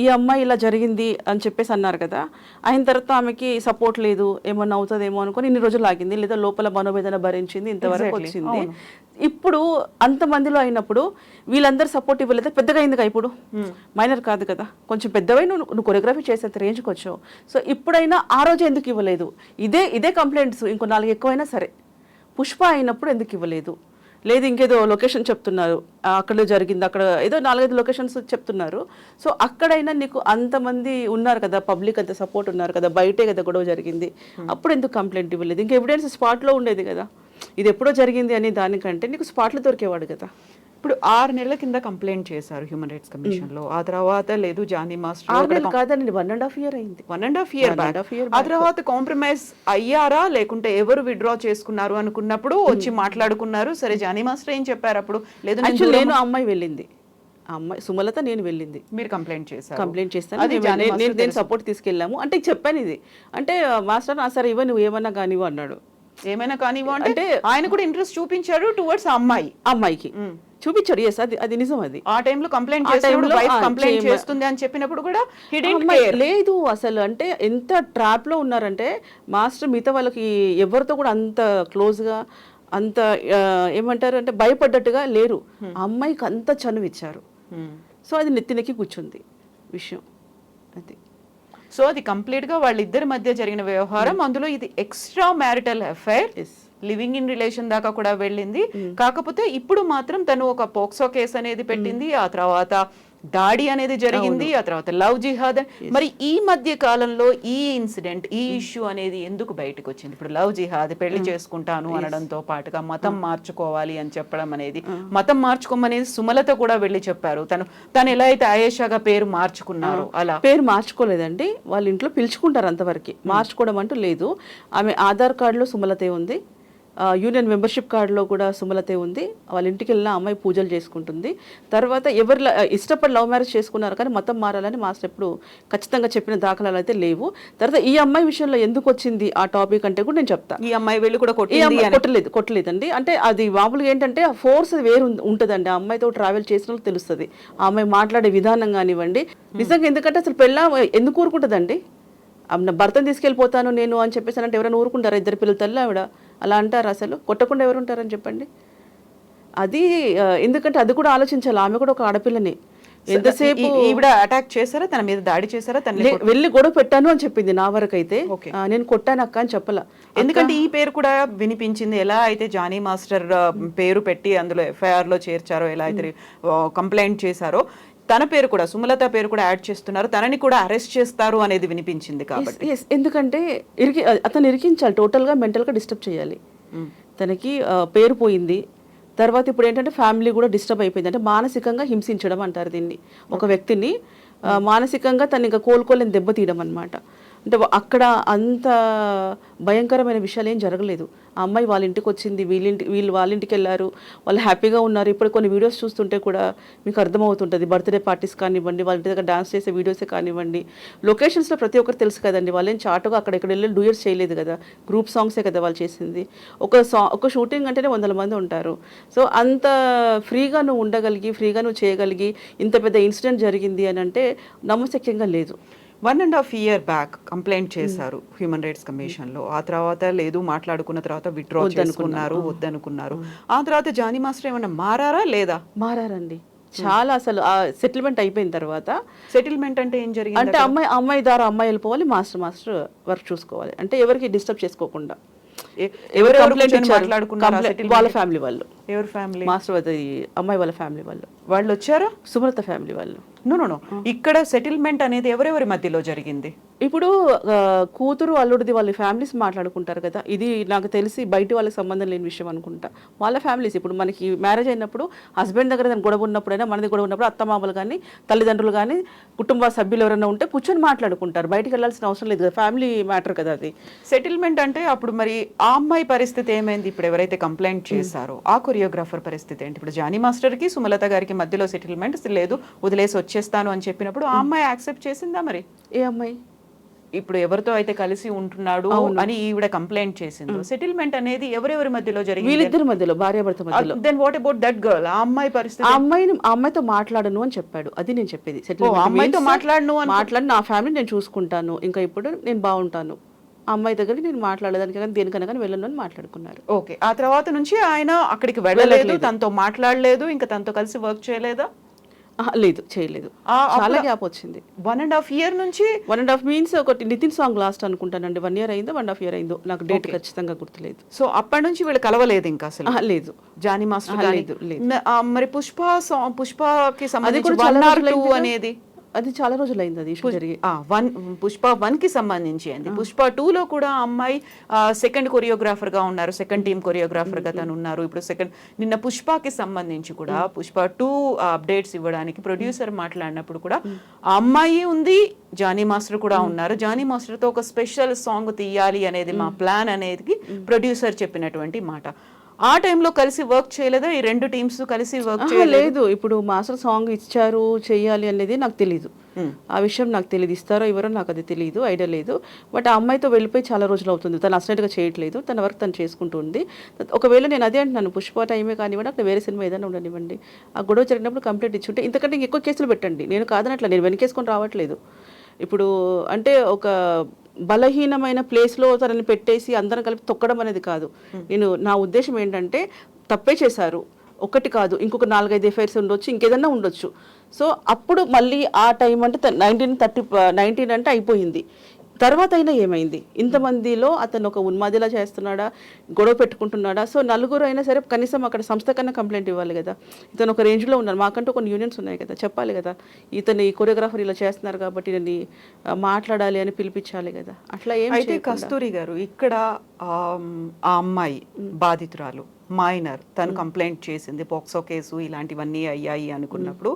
ఈ అమ్మాయి ఇలా జరిగింది అని చెప్పేసి అన్నారు కదా, అయిన తర్వాత ఆమెకి సపోర్ట్ లేదు, ఏమన్నా అవుతుందేమో అనుకుని ఇన్ని రోజులు ఆగింది, లేదా లోపల మనోవేదన భరించింది, ఇంతవరకు వచ్చింది. ఇప్పుడు అంతమందిలో అయినప్పుడు వీళ్ళందరూ సపోర్ట్ ఇవ్వలేదు, పెద్దగా అయిందిగా, ఇప్పుడు మైనర్ కాదు కదా, కొంచెం పెద్దవై నువ్వు కొరియోగ్రఫీ చేసేంత రేంజ్కి వచ్చావు. సో ఇప్పుడైనా ఆ రోజు ఎందుకు ఇవ్వలేదు? ఇదే కంప్లైంట్స్ ఇంకో 4 ఎక్కువైనా సరే, పుష్ప అయినప్పుడు ఎందుకు ఇవ్వలేదు? లేదు ఇంకేదో లొకేషన్ చెప్తున్నారు, అక్కడ జరిగింది, అక్కడ ఏదో 4-5 లొకేషన్స్ చెప్తున్నారు. సో అక్కడైనా నీకు అంతమంది ఉన్నారు కదా, పబ్లిక్ అంత సపోర్ట్ ఉన్నారు కదా, బయటే కదా గొడవ జరిగింది, అప్పుడు ఎందుకు కంప్లైంట్ ఇవ్వలేదు? ఇంకా ఎవిడెన్స్ స్పాట్లో ఉండేది కదా, ఇది ఎప్పుడో జరిగింది అనే దానికంటే నీకు స్పాట్లో దొరికేవాడు కదా. ఇప్పుడు 6 నెలల కింద కంప్లైంట్ చేశారు హ్యూమన్ రైట్స్ కమిషన్ లో, ఆ తర్వాత లేదు జానీ మాస్టర్ 6 నెలలు కాదండి, 1.5 year అయింది. 1.5 year. ఆ తర్వాత కాంప్రమైజ్ అయ్యారా, లేకుంటే ఎవరు విత్డ్రా చేసుకున్నారు అనుకున్నప్పుడు వచ్చి మాట్లాడుకున్నారు. సరే జానీ మాస్టర్ ఏం చెప్పారు అప్పుడు? లేదు నేను అమ్మాయి వెళ్ళింది, అమ్మాయి సుమలత నేను వెళ్ళింది, మీరు కంప్లైంట్ చేస్తాను, నేను సపోర్ట్ తీసుకెళ్ళాము అంటే చెప్పాను. ఇది అంటే మాస్టర్ సరే ఇవ్వ, నువ్వు ఏమన్నా కానివ్వు అన్నాడు. ఏమైనా కానివ్వు అంటే ఆయన కూడా ఇంట్రెస్ట్ చూపించారు టువర్డ్స్ అమ్మాయికి చూపించాడు. ఎస్, అది నిజం. అది ఆ టైంలో కంప్లైంట్ చేస్తుంది అని చెప్పినప్పుడు కూడా లేదు అసలు. అంటే ఎంత ట్రాప్ లో ఉన్నారంటే మాస్టర్ మిగతా వాళ్ళకి ఎవరితో కూడా అంత క్లోజ్ గా, అంత ఏమంటారు అంటే భయపడ్డట్టుగా లేరు. అమ్మాయికి అంత చనువు ఇచ్చారు. సో అది నెత్తినెక్కి కూర్చుంది విషయం అది. సో అది కంప్లీట్ గా వాళ్ళిద్దరి మధ్య జరిగిన వ్యవహారం. అందులో ఇది extra marital affair, living in relation దాకా కూడా వెళ్ళింది. కాకపోతే ఇప్పుడు మాత్రం తను ఒక పోక్సో కేసు అనేది పెట్టింది. ఆ తర్వాత దాడి అనేది జరిగింది, ఆ తర్వాత లవ్ జిహాద్. మరి ఈ మధ్య కాలంలో ఈ ఇన్సిడెంట్, ఈ ఇష్యూ అనేది ఎందుకు బయటకు వచ్చింది? ఇప్పుడు లవ్ జిహాద్, పెళ్లి చేసుకుంటాను అనడంతో పాటుగా మతం మార్చుకోవాలి అని చెప్పడం అనేది, మతం మార్చుకోమనేది సుమలత కూడా వెళ్ళి చెప్పారు. తను ఎలా అయితే ఆయేషాగా పేరు మార్చుకున్నారు అలా. పేరు మార్చుకోలేదండి, వాళ్ళ ఇంట్లో పిలుచుకుంటారు అంతవరకు, మార్చుకోవడం అంటూ లేదు. ఆమె ఆధార్ కార్డులో సుమలతే ఉంది, యూనియన్ మెంబర్షిప్ కార్డులో కూడా సుమలతే ఉంది. వాళ్ళ ఇంటికి వెళ్ళిన అమ్మాయి పూజలు చేసుకుంటుంది. తర్వాత ఎవరు ఇష్టపడి లవ్ మ్యారేజ్ చేసుకున్నారు కానీ మతం మారాలని మాస్టర్ ఎప్పుడు ఖచ్చితంగా చెప్పిన దాఖలాలు అయితే లేవు. తర్వాత ఈ అమ్మాయి విషయంలో ఎందుకు వచ్చింది ఆ టాపిక్ అంటే కూడా నేను చెప్తాను. ఈ అమ్మాయి వెళ్ళి కూడా కొట్టలేదండి. అంటే అది మామూలుగా ఏంటంటే ఆ ఫోర్స్ వేరు ఉంటుందండి. ఆ అమ్మాయితో ట్రావెల్ చేసిన తెలుస్తుంది, ఆ అమ్మాయి మాట్లాడే విధానం కానివ్వండి. నిజంగా ఎందుకంటే అసలు పెళ్ళ ఎందుకు ఊరుకుంటుందండి? భర్తను తీసుకెళ్ళిపోతాను నేను అని చెప్పేసి అంటే ఎవరైనా ఊరుకుంటారా? ఇద్దరు పిల్లల తల్లి ఆవిడ అలా అంటారు? అసలు కొట్టకుండా ఎవరు ఉంటారని చెప్పండి. అది ఎందుకంటే అది కూడా ఆలోచించాలి, ఆమె కూడా ఒక ఆడపిల్లని. ఎంతసేపు ఈవిడ అటాక్ చేశారా, తన మీద దాడి చేశారా? వెళ్ళి గొడవ పెట్టాను అని చెప్పింది. నా వరకు అయితే నేను కొట్టాను అక్క అని చెప్పలా. ఎందుకంటే ఈ పేరు కూడా వినిపించింది. ఎలా అయితే జానీ మాస్టర్ పేరు పెట్టి అందులో ఎఫ్ఐఆర్ లో చేర్చారో, ఎలా అయితే కంప్లైంట్ చేశారో, తన పేరు కూడా, సుమలత పేరు కూడా యాడ్ చేస్తున్నారు, తనని కూడా అరెస్ట్ చేస్తారు అనేది వినిపించింది. కాబట్టి ఎందుకంటే అతను ఇరికించాలి, టోటల్గా మెంటల్గా డిస్టర్బ్ చేయాలి. తనకి పేరు పోయింది, తర్వాత ఇప్పుడు ఏంటంటే ఫ్యామిలీ కూడా డిస్టర్బ్ అయిపోయింది. అంటే మానసికంగా హింసించడం అంటారు దీన్ని. ఒక వ్యక్తిని మానసికంగా తను ఇంకా కోలుకోలేని దెబ్బతీయడం అనమాట. అంటే అక్కడ అంత భయంకరమైన విషయాలు ఏం జరగలేదు. ఆ అమ్మాయి వాళ్ళ ఇంటికి వచ్చింది, వీళ్ళు వాళ్ళ ఇంటికి వెళ్ళారు, వాళ్ళు హ్యాపీగా ఉన్నారు. ఇప్పుడు కొన్ని వీడియోస్ చూస్తుంటే కూడా మీకు అర్థమవుతుంటుంది. బర్త్డే పార్టీస్ కానివ్వండి, వాళ్ళ ఇంటి దగ్గర డాన్స్ చేసే వీడియోసే కానివ్వండి, లొకేషన్స్లో ప్రతి ఒక్కరు తెలుసు కదండి. వాళ్ళు ఏం చాటుగా అక్కడెక్కడ వెళ్ళి డూయర్స్ చేయలేదు కదా, గ్రూప్ సాంగ్సే కదా వాళ్ళు చేసింది. ఒక షూటింగ్ అంటేనే 100 మంది ఉంటారు. సో అంత ఫ్రీగా నువ్వు ఉండగలిగి, ఫ్రీగా నువ్వు చేయగలిగి ఇంత పెద్ద ఇన్సిడెంట్ జరిగింది అని అంటే నమ్మశక్యంగా లేదు. 1.5 year బ్యాక్ కంప్లైంట్ చేశారు హ్యూమన్ రైట్స్ కమిషన్ లో. ఆ తర్వాత లేదు, మాట్లాడుకున్న తర్వాత విత్డ్రా చేసుకున్నారు, వద్దనుకున్నారు. ఆ తర్వాత జానీ మాస్టర్ ఏమన్నా మారారా లేదా? మారారండి చాలా. అసలు ఆ సెటిల్మెంట్ అయిపోయిన తర్వాత, సెటిల్మెంట్ అంటే ఏం జరిగింది అంటే అమ్మాయి ద్వారా అమ్మాయి వెళ్ళిపోవాలి, మాస్టర్ వర్క్ చూసుకోవాలి. అంటే ఎవరికి డిస్టర్బ్ చేసుకోకుండా. ఎవరు వాళ్ళ ఫ్యామిలీ వాళ్ళు. ఎవరు ఫ్యామిలీ? మాస్టర్ అమ్మాయి వాళ్ళ ఫ్యామిలీ వాళ్ళు వచ్చారా? సుమలత ఫ్యామిలీ వాళ్ళు. నో ఇక్కడ సెటిల్మెంట్ అనేది ఎవరెవరి మధ్యలో జరిగింది? ఇప్పుడు కూతురు అల్లుడిది వాళ్ళ ఫ్యామిలీస్ మాట్లాడుకుంటారు కదా. ఇది నాకు తెలిసి బయట వాళ్ళకి సంబంధం లేని విషయం అనుకుంటా. వాళ్ళ ఫ్యామిలీస్ ఇప్పుడు మనకి మ్యారేజ్ అయినప్పుడు హస్బెండ్ దగ్గర గొడవ ఉన్నప్పుడైనా, మనది గొడవ ఉన్నప్పుడు అత్తమామలు కానీ, తల్లిదండ్రులు కానీ, కుటుంబ సభ్యులు ఎవరైనా ఉంటే కూర్చొని మాట్లాడుకుంటారు. బయటకు వెళ్ళాల్సిన అవసరం లేదు కదా, ఫ్యామిలీ మ్యాటర్ కదా అది. సెటిల్మెంట్ అంటే అప్పుడు మరి ఆ అమ్మాయి పరిస్థితి ఏమైంది? ఇప్పుడు ఎవరైతే కంప్లైంట్ చేశారో ఆ కొరియోగ్రాఫర్ పరిస్థితి ఏంటి? ఇప్పుడు జానీ మాస్టర్ కి సుమలత గారికి మధ్యలో సెటిల్మెంట్ లేదు, వదిలేసి వచ్చేస్తాను అని చెప్పినప్పుడు ఆ అమ్మాయి యాక్సెప్ట్ చేసిందా? మరి ఏ అమ్మాయి ఇప్పుడు ఎవరితో అయితే కలిసి ఉంటున్నాడు అని ఈవిడ కంప్లైంట్ చేసింది, సెటిల్మెంట్ అనేది ఎవరెవరి మధ్యలో జరిగింది? వీళ్ళిద్దరి మధ్యలో, భార్యాభర్త మధ్యలో. Then what about that girl? ఆ అమ్మాయి పరిస్థితి? ఆ అమ్మాయితో మాట్లాడను అని చెప్పాడు. అది నేను చెప్పేది. అమ్మాయితో మాట్లాడి నా ఫ్యామిలీ నేను చూసుకుంటాను, ఇంకా ఇప్పుడు నేను బాగుంటాను, అమ్మాయి దగ్గరికి నేను మాట్లాడేదానికి కానీ దేనికన్నా కానీ వెళ్ళను అని మాట్లాడుకున్నారు. ఓకే. ఆ తర్వాత నుంచి ఆయన అక్కడికి వెళ్ళలేదు, తనతో మాట్లాడలేదు, ఇంకా తనతో కలిసి వర్క్ చేయలేదా? లేదు, చేయలేదు. చాలా గ్యాప్ వచ్చింది. 1.5 year నుంచి. 1.5 మీన్స్ ఒకటి నితిన్ సాంగ్ లాస్ట్ అనుకుంటానండి. 1 year అయిందో 1.5 year అయిందో, నాకు డేట్ ఖచ్చితంగా గుర్తులేదు. సో అప్పటి నుంచి వీళ్ళు కలవలేదు ఇంకా అసలు? లేదు. జానీ మాస్టర్ లేదు. మరి పుష్పకి సంబంధించి అనేది అది చాలా రోజులు అయింది అది జరిగి. పుష్ప 1 కి సంబంధించి అండి. పుష్ప 2 లో కూడా అమ్మాయి సెకండ్ కొరియోగ్రాఫర్ గా ఉన్నారు, సెకండ్ టీమ్ కొరియోగ్రాఫర్ గా తను ఉన్నారు. ఇప్పుడు నిన్న పుష్పకి సంబంధించి కూడా పుష్ప 2 అప్డేట్స్ ఇవ్వడానికి ప్రొడ్యూసర్ మాట్లాడినప్పుడు కూడా ఆ అమ్మాయి ఉంది, జానీ మాస్టర్ కూడా ఉన్నారు. జానీ మాస్టర్ తో ఒక స్పెషల్ సాంగ్ తీయాలి అనేది మా ప్లాన్ అనేది ప్రొడ్యూసర్ చెప్పినటువంటి మాట. ఆ టైంలో కలిసి వర్క్ చేయలేదా? ఈ రెండు టీమ్స్ కలిసి వర్క్ చేయలేదు. ఇప్పుడు మాస్టర్ సాంగ్ ఇచ్చారు చేయాలి అనేది నాకు తెలీదు, ఆ విషయం నాకు తెలియదు. ఇస్తారో ఎవరో నాకు అది తెలియదు, ఐడియా లేదు. బట్ ఆ అమ్మాయితో వెళ్ళిపోయి చాలా రోజులు అవుతుంది, తను అసలుగా చేయట్లేదు, తన వర్క్ తను చేసుకుంటుంది. ఒకవేళ నేను అదే అంటున్నాను, పుష్ప టైమే కానివ్వండి, అక్కడ వేరే సినిమా ఏదైనా ఉండనివ్వండి, ఆ గొడవ జరిగినప్పుడు కంప్లైంట్ ఇచ్చుంటే ఇంతకంటే ఎక్కువ కేసులు పెట్టండి. నేను కాదనట్లా, నేను వెనకేసుకొని రావట్లేదు. ఇప్పుడు అంటే ఒక బలహీనమైన ప్లేస్లో తనని పెట్టేసి అందరం కలిపి తొక్కడం అనేది కాదు. నా ఉద్దేశం ఏంటంటే తప్పే చేశారు, ఒకటి కాదు ఇంకొక 4-5 ఎఫ్ఐఆర్స్ ఉండొచ్చు, ఇంకేదన్నా ఉండొచ్చు. సో అప్పుడు మళ్ళీ ఆ టైం అంటే 19 అంటే అయిపోయింది. తర్వాత అయినా ఏమైంది? ఇంతమందిలో అతను ఒక ఉన్మాదిలా చేస్తున్నాడా, గొడవ పెట్టుకుంటున్నాడా? సో నలుగురు అయినా సరే కనీసం అక్కడ సంస్థ కన్నా కంప్లైంట్ ఇవ్వాలి కదా. ఇతను ఒక రేంజ్లో ఉన్నారు, మాకంటూ కొన్ని యూనియన్స్ ఉన్నాయి కదా, చెప్పాలి కదా, ఇతను ఈ కొరియోగ్రాఫర్ ఇలా చేస్తున్నారు కాబట్టి నేను మాట్లాడాలి అని పిలిపించాలి కదా. అట్లా ఏం అయితే కస్తూరి గారు ఇక్కడ ఆ అమ్మాయి బాధితురాలు మైనర్, తను కంప్లైంట్ చేసింది, పోక్సో కేసు ఇలాంటివన్నీ అయ్యాయి అనుకున్నప్పుడు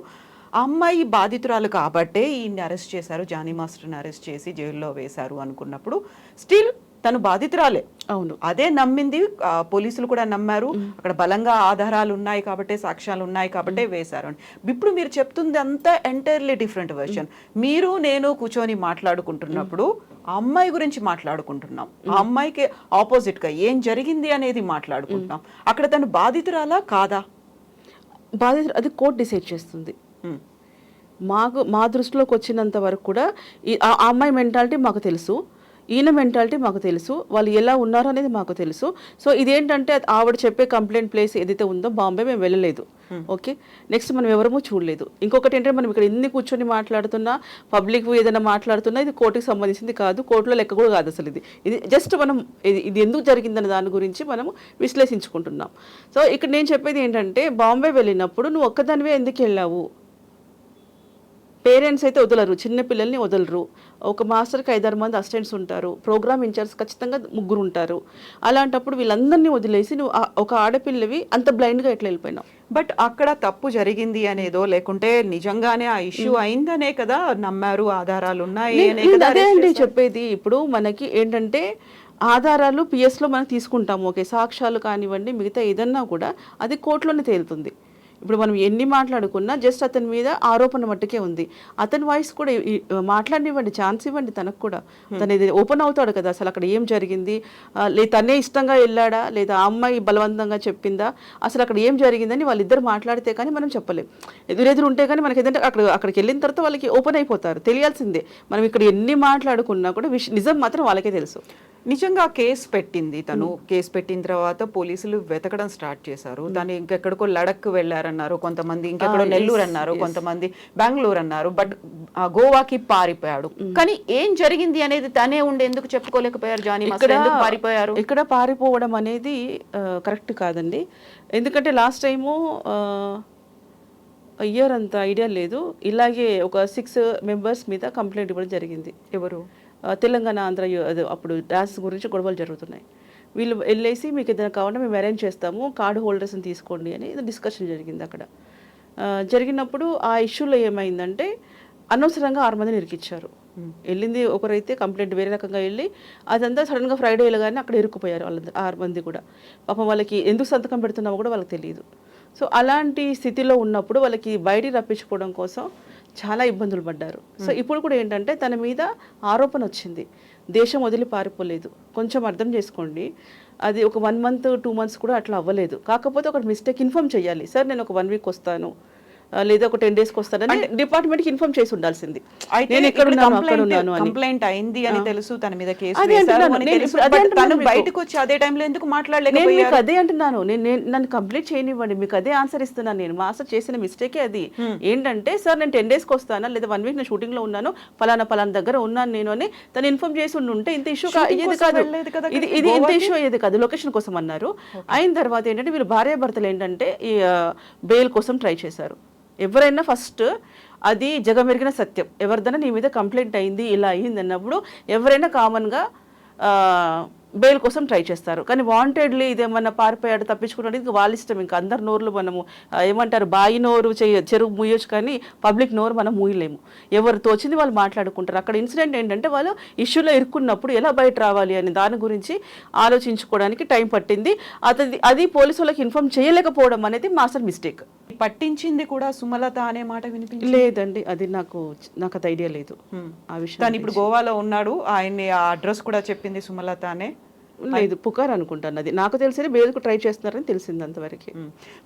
ఆ అమ్మాయి బాధితురాలు కాబట్టే ఈయన్ని అరెస్ట్ చేశారు, జానీ మాస్టర్ని అరెస్ట్ చేసి జైల్లో వేశారు అనుకున్నప్పుడు స్టిల్ తను బాధితురాలే. అవును, అదే నమ్మింది, పోలీసులు కూడా నమ్మారు, అక్కడ బలంగా ఆధారాలు ఉన్నాయి కాబట్టి, సాక్ష్యాలు ఉన్నాయి కాబట్టి వేశారు అని. ఇప్పుడు మీరు చెప్తుంది అంతా ఎంటైర్లీ డిఫరెంట్ వెర్షన్. మీరు నేను కూర్చొని మాట్లాడుకుంటున్నప్పుడు ఆ అమ్మాయి గురించి మాట్లాడుకుంటున్నాం, ఆ అమ్మాయికి ఆపోజిట్ గా ఏం జరిగింది అనేది మాట్లాడుకుంటున్నాం. అక్కడ తను బాధితురాలా కాదా? బాధితులు అది కోర్టు డిసైడ్ చేస్తుంది. మా దృష్టిలోకి వచ్చినంత వరకు కూడా ఆ అమ్మాయి మెంటాలిటీ మాకు తెలుసు, ఈయన మెంటాలిటీ మాకు తెలుసు, వాళ్ళు ఎలా ఉన్నారు అనేది మాకు తెలుసు. సో ఇదేంటంటే ఆవిడ చెప్పే కంప్లైంట్ ప్లేస్ ఏదైతే ఉందో బాంబే మేము వెళ్ళలేదు. ఓకే, నెక్స్ట్ మనం ఎవరమూ చూడలేదు. ఇంకొకటి ఏంటంటే మనం ఇక్కడ ఎన్ని కూర్చొని మాట్లాడుతున్నా, పబ్లిక్ ఏదైనా మాట్లాడుతున్నా ఇది కోర్టుకి సంబంధించింది కాదు, కోర్టులో లెక్క కూడా కాదు అసలు. ఇది జస్ట్ మనం ఇది ఎందుకు జరిగిందన్న దాని గురించి మనము విశ్లేషించుకుంటున్నాం. సో ఇక్కడ నేను చెప్పేది ఏంటంటే, బాంబే వెళ్ళినప్పుడు నువ్వు ఒక్కదానివే ఎందుకు వెళ్ళావు? పేరెంట్స్ అయితే వదలరు, చిన్న పిల్లల్ని వదలరు. ఒక మాస్టర్కి 5-6 మంది అసిస్టెంట్స్ ఉంటారు, ప్రోగ్రామ్ ఇన్ఛార్జ్ ఖచ్చితంగా 3 ఉంటారు. అలాంటప్పుడు వీళ్ళందరినీ వదిలేసి నువ్వు ఒక ఆడపిల్లవి అంత బ్లైండ్గా ఎట్లా వెళ్ళిపోయినావు? బట్ అక్కడ తప్పు జరిగింది అనేదో లేకుంటే నిజంగానే ఆ ఇష్యూ అయిందనే కదా నమ్మారు, ఆధారాలు ఉన్నాయి అనే కదా అదే అండి చెప్పేది. ఇప్పుడు మనకి ఏంటంటే ఆధారాలు పిఎస్లో మనం తీసుకుంటాము, ఓకే, సాక్ష్యాలు కానివ్వండి మిగతా ఏదన్నా కూడా అది కోర్టులోనే తేలుతుంది. ఇప్పుడు మనం ఎన్ని మాట్లాడుకున్నా జస్ట్ అతని మీద ఆరోపణ మట్టుకే ఉంది. అతని వాయిస్ కూడా మాట్లాడినివ్వండి, ఛాన్స్ ఇవ్వండి తనకు కూడా. తను ఇది ఓపెన్ అవుతాడు కదా, అసలు అక్కడ ఏం జరిగింది, లేదా తనే ఇష్టంగా వెళ్ళాడా, లేదా ఆ అమ్మాయి బలవంతంగా చెప్పిందా, అసలు అక్కడ ఏం జరిగిందని వాళ్ళిద్దరు మాట్లాడితే కానీ మనం చెప్పలేం. ఎదురెదురు ఉంటే కానీ మనకి ఏదంటే అక్కడికి వెళ్ళిన తర్వాత వాళ్ళకి ఓపెన్ అయిపోతారు, తెలియాల్సిందే. మనం ఇక్కడ ఎన్ని మాట్లాడుకున్నా కూడా నిజం మాత్రం వాళ్ళకే తెలుసు. నిజంగా కేసు పెట్టింది తను. కేసు పెట్టిన తర్వాత పోలీసులు వెతకడం స్టార్ట్ చేశారు. తను ఇంకెక్కడికో లడక్ వెళ్ళారన్నారు కొంతమంది, ఇంకెక్కడో నెల్లూరు అన్నారు కొంతమంది, బెంగళూరు అన్నారు. బట్ గోవాకి పారిపోయాడు. కానీ ఏం జరిగింది అనేది తనే ఉండి ఎందుకు చెప్పుకోలేకపోయారు? జానీ మాస్టర్ ఎందుకు పారిపోయారు? ఇక్కడ పారిపోవడం అనేది కరెక్ట్ కాదండి. ఎందుకంటే లాస్ట్ టైము ఇయర్ అంత ఐడియా లేదు, ఇలాగే ఒక 6 మెంబర్స్ మీద కంప్లైంట్ ఇవ్వడం జరిగింది. ఎవరు? తెలంగాణ ఆంధ్ర అప్పుడు డాన్స్ గురించి గొడవలు జరుగుతున్నాయి. వీళ్ళు వెళ్ళేసి మీకు ఏదైనా కావాలంటే మేము అరేంజ్ చేస్తాము, కార్డు హోల్డర్స్ని తీసుకోండి అని డిస్కషన్ జరిగింది అక్కడ. జరిగినప్పుడు ఆ ఇష్యూలో ఏమైందంటే అనవసరంగా 6 మందిని ఇరికిచ్చారు. వెళ్ళింది ఒకరైతే కంప్లైంట్ వేరే రకంగా వెళ్ళి అదంతా సడన్గా ఫ్రైడే వెళ్ళగానే అక్కడ ఇరుక్కుపోయారు వాళ్ళందరూ 6 మంది కూడా. పాపం వాళ్ళకి ఎందుకు సంతకం పెడుతున్నామో కూడా వాళ్ళకి తెలియదు. సో అలాంటి స్థితిలో ఉన్నప్పుడు వాళ్ళకి బయటికి రప్పించుకోవడం కోసం చాలా ఇబ్బందులు పడ్డారు. సో ఇప్పుడు కూడా ఏంటంటే తన మీద ఆరోపణ వచ్చింది, దేశం వదిలి పారిపోలేదు. కొంచెం అర్థం చేసుకోండి, అది ఒక 1 మంత్ 2 మంత్స్ కూడా అట్లా అవ్వలేదు. కాకపోతే ఒక మిస్టేక్ ఇన్ఫార్మ్ చేయాలి, సార్ నేను ఒక 1 వీక్ వస్తాను లేదా ఒక 10 డేస్కి వస్తానని డిపార్ట్మెంట్కి ఇన్ఫార్మ్ చేసి ఉండాల్సింది. నేను ఇక్కడ ఉన్నాను అక్కడ ఉన్నాను అని. కంప్లైంట్ అయింది అని తెలుసు, తన మీద కేసు వేశారు అని తెలుసు. తను బయటకు వచ్చి అదే టైంలో ఎందుకు మాట్లాడలేకపోయారు? నేను అదే అంటున్నాను, నన్ను కంప్లీట్ చేయనివ్వండి, మీకు అదే ఆన్సర్ ఇస్తున్నాను. నేను మాస్టర్ చేసిన మిస్టేకే అది. ఏంటంటే సార్ నేను 10 డేస్కి వస్తానా లేదా 1 వీక్ నేను షూటింగ్లో ఉన్నాను, ఫలానా దగ్గర ఉన్నాను నేను అని తను ఇన్ఫార్మ్ చేసి ఉంటే ఇంత ఇష్యూ అయ్యేది కాదు. ఇది ఇంత ఇష్యూ అయ్యేది కాదు. లొకేషన్ కోసం అన్నారు. అయిన తర్వాత ఏంటంటే వీళ్ళు భార్యాభర్తలు ఏంటంటే ఈ బెయిల్ కోసం ట్రై చేశారు. ఎవరైనా ఫస్ట్ అది జగమెరిగిన సత్యం, ఎవరిదైనా నీ మీద కంప్లైంట్ అయింది ఇలా అయింది అన్నప్పుడు ఎవరైనా కామన్గా బెయిల్ కోసం ట్రై చేస్తారు. కానీ వాంటెడ్లీ ఇదేమన్నా పారిపోయాడు తప్పించుకున్నాడు ఇంకా వాళ్ళ ఇష్టం. ఇంకా అందరి నోరులు మనము ఏమంటారు, బాయి నోరు చెరువు మూయొచ్చు కానీ పబ్లిక్ నోరు మనం మూయలేము. ఎవరు తోచింది వాళ్ళు మాట్లాడుకుంటారు. అక్కడ ఇన్సిడెంట్ ఏంటంటే వాళ్ళు ఇష్యూలో ఇరుక్కున్నప్పుడు ఎలా బయట రావాలి అని దాని గురించి ఆలోచించుకోవడానికి టైం పట్టింది. అది పోలీసు వాళ్ళకి ఇన్ఫార్మ్ చేయలేకపోవడం అనేది మాస్టర్ మిస్టేక్. పట్టించింది కూడా సుమలత అనే మాట వినిపించింది లేదండి, అది నాకు అది ఐడియా లేదు ఆ విషయం. తను ఇప్పుడు గోవాలో ఉన్నాడు, ఆయన్ని ఆ అడ్రస్ కూడా చెప్పింది సుమలత అనే. లేదు, పుకార్ అనుకుంటాను. అది నాకు తెలిసి బెయిల్కు ట్రై చేస్తున్నారని తెలిసింది అంతవరకు.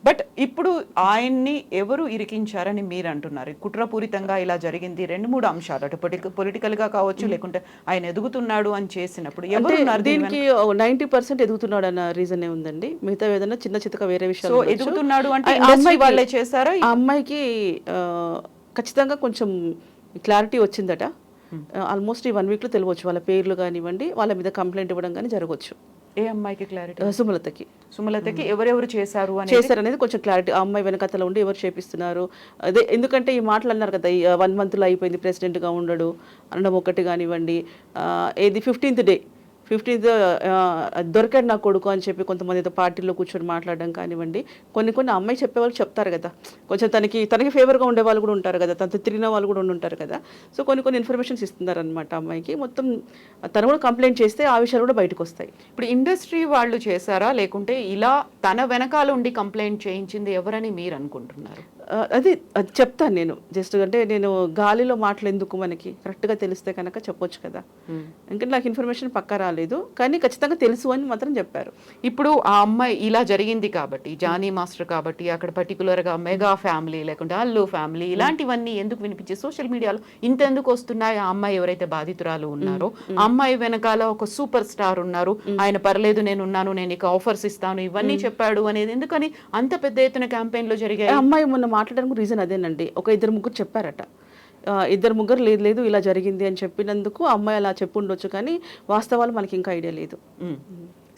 బట్ ఇప్పుడు ఆయన్ని ఎవరు ఇరికించారని మీరు అంటున్నారు? కుట్రపూరితంగా ఇలా జరిగింది 2-3 అంశాలు, అటు పొలిటికల్ గా కావచ్చు లేకుంటే ఆయన ఎదుగుతున్నాడు అని చేసినప్పుడు ఎవరు దీనికి 90% ఎదుగుతున్నాడు అన్న రీజనే ఉందండి. మిగతా ఏదైనా చిన్న చితక వేరే విషయాలు ఎదుగుతున్నాడు అంటే అమ్మాయి వాళ్ళే చేశారా? ఆ అమ్మాయికి ఖచ్చితంగా కొంచెం క్లారిటీ వచ్చిందట. ఆల్మోస్ట్ ఈ 1 వీక్లో తెలియవచ్చు వాళ్ళ పేర్లు కానివ్వండి, వాళ్ళ మీద కంప్లైంట్ ఇవ్వడం కానీ జరగవచ్చు. ఏ అమ్మాయికి క్లారిటీ? సుమలతకి ఎవరెవరు చేశారు చేశారనేది కొంచెం క్లారిటీ. ఆ అమ్మాయి వెనకతలో ఉండి ఎవరు చేపిస్తున్నారు అదే, ఎందుకంటే ఈ మాటలు అన్నారు కదా, ఈ 1 monthలో అయిపోయింది ప్రెసిడెంట్గా ఉండడు అనడం ఒకటి కానివ్వండి, ఏది 15th డే 15th దొరికాడు నా కొడుకు అని చెప్పి కొంతమందితో పార్టీలో కూర్చొని మాట్లాడడం కానివ్వండి, కొన్ని అమ్మాయి చెప్పేవాళ్ళు చెప్తారు కదా, కొంచెం తనకి ఫేవర్గా ఉండే వాళ్ళు కూడా ఉంటారు కదా, తనతో తిరిగిన వాళ్ళు కూడా ఉంటారు కదా. సో కొన్ని ఇన్ఫర్మేషన్స్ ఇస్తున్నారు అనమాట అమ్మాయికి. మొత్తం తను కూడా కంప్లైంట్ చేస్తే ఆ విషయాలు కూడా బయటకు వస్తాయి. ఇప్పుడు ఇండస్ట్రీ వాళ్ళు చేశారా, లేకుంటే ఇలా తన వెనకాల ఉండి కంప్లైంట్ చేయించింది ఎవరని మీరు అనుకుంటున్నారు? అది చెప్తాను నేను, జస్ట్ అంటే నేను గాలిలో మాటలు ఎందుకు, మనకి కరెక్ట్గా తెలిస్తే కనుక చెప్పొచ్చు కదా. ఇంకా నాకు ఇన్ఫర్మేషన్ పక్కా రాలేదు, కానీ ఖచ్చితంగా తెలుసు అని మాత్రం చెప్పారు. ఇప్పుడు ఆ అమ్మాయి ఇలా జరిగింది కాబట్టి, జానీ మాస్టర్ కాబట్టి, అక్కడ పర్టికులర్గా మెగా ఫ్యామిలీ లేకుంటే అల్లు ఫ్యామిలీ ఇలాంటివన్నీ ఎందుకు వినిపించే సోషల్ మీడియాలో ఇంతెందుకు వస్తున్నాయి? ఆ అమ్మాయి ఎవరైతే బాధితురాలు ఉన్నారో ఆ అమ్మాయి వెనకాల ఒక సూపర్ స్టార్ ఉన్నారు, ఆయన పర్లేదు నేను ఉన్నాను, నేను ఇక ఆఫర్స్ ఇస్తాను, ఇవన్నీ చెప్పాడు అనేది ఎందుకని అంత పెద్ద ఎత్తున క్యాంపెయిన్లో జరిగాయి? అమ్మాయి మొన్న మాట్లాడడానికి రీజన్ అదేనండి, ఒక 2-3 చెప్పారట. 2-3 లేదు ఇలా జరిగింది అని చెప్పినందుకు అమ్మాయి అలా చెప్పు ఉండొచ్చు, కానీ వాస్తవాలు మనకి ఇంకా ఐడియా లేదు.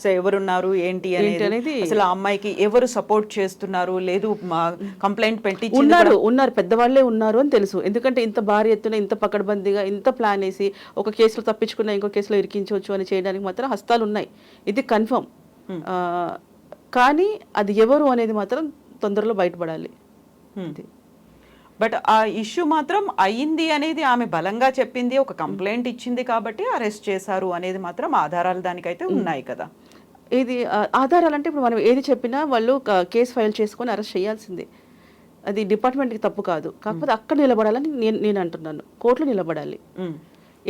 సో ఎవరున్నారు ఏంటి అనేది, అసలు ఆ అమ్మాయికి ఎవరు సపోర్ట్ చేస్తున్నారు, లేదు కంప్లైంట్ పెట్టి ఉన్నారు పెద్దవాళ్లే ఉన్నారు అని తెలుసు. ఎందుకంటే ఇంత భారీ ఎత్తున, ఇంత పకడ్బందీగా, ఇంత ప్లాన్ వేసి ఒక కేసులో తప్పించుకున్నా ఇంకో కేసులో ఇరికించవచ్చు అని చేయడానికి మాత్రం హస్తాలు ఉన్నాయి, ఇది కన్ఫర్మ్. కానీ అది ఎవరు అనేది మాత్రం తొందరలో బయటపడాలి. బట్ ఆ ఇష్యూ మాత్రం అయ్యింది అనేది ఆమె బలంగా చెప్పింది, ఒక కంప్లైంట్ ఇచ్చింది కాబట్టి అరెస్ట్ చేశారు అనేది మాత్రం ఆధారాలు దానికైతే ఉన్నాయి కదా. ఇది ఆధారాలు అంటే ఇప్పుడు మనం ఏది చెప్పినా వాళ్ళు కేసు ఫైల్ చేసుకొని అరెస్ట్ చేయాల్సిందే, అది డిపార్ట్మెంట్కి తప్పు కాదు. కాకపోతే అక్కడ నిలబడాలని నేను అంటున్నాను, కోర్టులో నిలబడాలి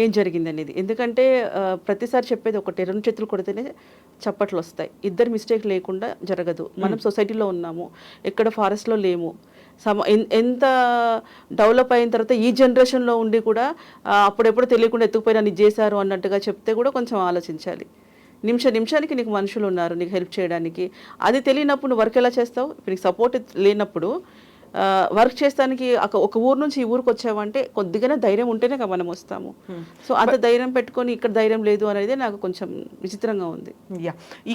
ఏం జరిగింది అనేది. ఎందుకంటే ప్రతిసారి చెప్పేది ఒకటే, 2 చేతులు కొడితేనే చప్పట్లు వస్తాయి, ఇద్దరు మిస్టేక్ లేకుండా జరగదు. మనం సొసైటీలో ఉన్నాము, ఎక్కడ ఫారెస్ట్లో లేము. ఎంత డెవలప్ అయిన తర్వాత ఈ జనరేషన్లో ఉండి కూడా అప్పుడెప్పుడు తెలియకుండా ఎత్తుకుపోయినా ఇది చేశారు అన్నట్టుగా చెప్తే కూడా కొంచెం ఆలోచించాలి. నిమిషానికి నీకు మనుషులు ఉన్నారు నీకు హెల్ప్ చేయడానికి, అది తెలియనప్పుడు నువ్వు వర్క్ ఎలా చేస్తావు? ఇప్పుడు నీకు సపోర్ట్ లేనప్పుడు వర్క్ చేస్తానికి ఒక ఊరు నుంచి ఈ ఊరికి వచ్చావంటే కొద్దిగానే ధైర్యం ఉంటేనే కదా మనం వస్తాము. సో అంత ధైర్యం పెట్టుకొని ఇక్కడ ధైర్యం లేదు అనేది నాకు కొంచెం విచిత్రంగా ఉంది.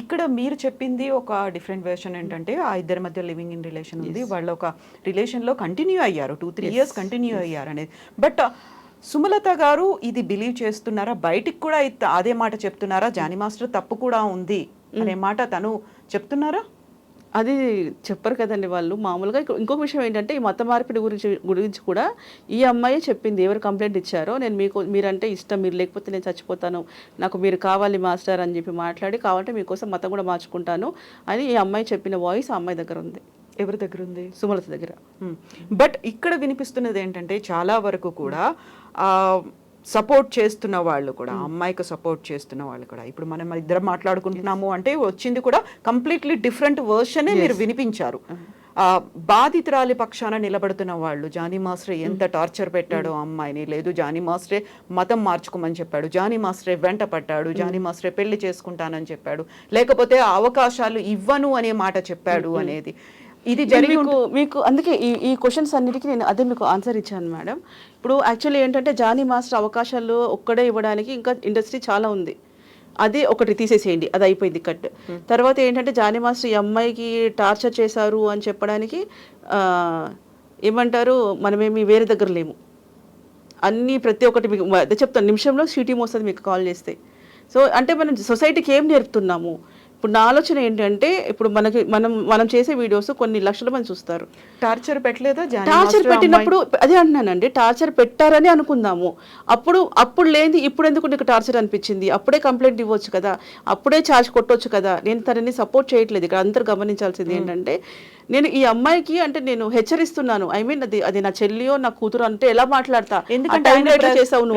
ఇక్కడ మీరు చెప్పింది ఒక డిఫరెంట్ వెర్షన్ ఏంటంటే, ఆ ఇద్దరి మధ్య లివింగ్ ఇన్ రిలేషన్ ఉంది, వాళ్ళు ఒక రిలేషన్లో కంటిన్యూ అయ్యారు, 2-3 years కంటిన్యూ అయ్యారు అనేది. బట్ సుమలత గారు ఇది బిలీవ్ చేస్తున్నారా? బయటికి కూడా అదే మాట చెప్తున్నారా? జానీ మాస్టర్ తప్పు కూడా ఉంది అనే మాట తను చెప్తున్నారా? అది చెప్పరు కదండి వాళ్ళు మామూలుగా. ఇంకొక విషయం ఏంటంటే, ఈ మత మార్పిడి గురించి కూడా ఈ అమ్మాయి చెప్పింది, ఎవరు కంప్లైంట్ ఇచ్చారో నేను మీరంటే ఇష్టం, మీరు లేకపోతే నేను చచ్చిపోతాను, నాకు మీరు కావాలి మాస్టర్ అని చెప్పి మాట్లాడి, కావాలంటే మీకోసం మతం కూడా మార్చుకుంటాను అని ఈ అమ్మాయి చెప్పిన వాయిస్ ఆ అమ్మాయి దగ్గర ఉంది. ఎవరి దగ్గర ఉంది? సుమలత దగ్గర. బట్ ఇక్కడ వినిపిస్తున్నది ఏంటంటే, చాలా వరకు కూడా సపోర్ట్ చేస్తున్న వాళ్ళు కూడా, అమ్మాయికి సపోర్ట్ చేస్తున్న వాళ్ళు కూడా, ఇప్పుడు మనం ఇద్దరం మాట్లాడుకుంటున్నాము అంటే వచ్చింది కూడా కంప్లీట్లీ డిఫరెంట్ వర్షనే మీరు వినిపించారు. బాధితురాలి పక్షాన నిలబడుతున్న వాళ్ళు, జానీ మాస్టర్ ఎంత టార్చర్ పెట్టాడో అమ్మాయిని, లేదు జానీ మాస్టరే మతం మార్చుకోమని చెప్పాడు, జానీ మాస్టరే వెంట పడ్డాడు, జానీ మాస్టరే పెళ్లి చేసుకుంటానని చెప్పాడు, లేకపోతే అవకాశాలు ఇవ్వను అనే మాట చెప్పాడు అనేది ఇది జరిగి మీకు అందుకే ఈ క్వశ్చన్స్ అన్నిటికీ నేను అదే మీకు ఆన్సర్ ఇచ్చాను మేడం. ఇప్పుడు యాక్చువల్లీ ఏంటంటే, జానీ మాస్టర్ అవకాశాలు ఒక్కడే ఇవ్వడానికి ఇంకా ఇండస్ట్రీ చాలా ఉంది, అది ఒకటి తీసేసేయండి, అది అయిపోయింది కట్. తర్వాత ఏంటంటే, జానీ మాస్టర్ ఈ అమ్మాయికి టార్చర్ చేశారు అని చెప్పడానికి ఏమంటారు, మనమేమి వేరే దగ్గర లేము, అన్నీ ప్రతి ఒక్కటి మీకు అదే చెప్తాను, నిమిషంలో సిటీ వస్తుంది మీకు కాల్ చేస్తే. సో అంటే మనం సొసైటీకి ఏం నేర్పుతున్నాము? ఇప్పుడు నా ఆలోచన ఏంటంటే, ఇప్పుడు మనం చేసే వీడియోస్ కొన్ని లక్షల మంది చూస్తారు. టార్చర్ పెట్టలేదా? టార్చర్ పెట్టినప్పుడు అదే అంటున్నానండి, టార్చర్ పెట్టారని అనుకుందాము, అప్పుడు లేని ఇప్పుడు ఎందుకు నీకు టార్చర్ అనిపించింది? అప్పుడే కంప్లైంట్ ఇవ్వచ్చు కదా, అప్పుడే ఛార్జ్ కొట్టవచ్చు కదా. నేను తనని సపోర్ట్ చేయట్లేదు. ఇక్కడ అందరూ గమనించాల్సింది ఏంటంటే, నేను ఈ అమ్మాయికి అంటే నేను హెచ్చరిస్తున్నాను, ఐ మీన్ అది నా చెల్లియో నా కూతురు అంటే ఎలా మాట్లాడతా, ఎందుకంటే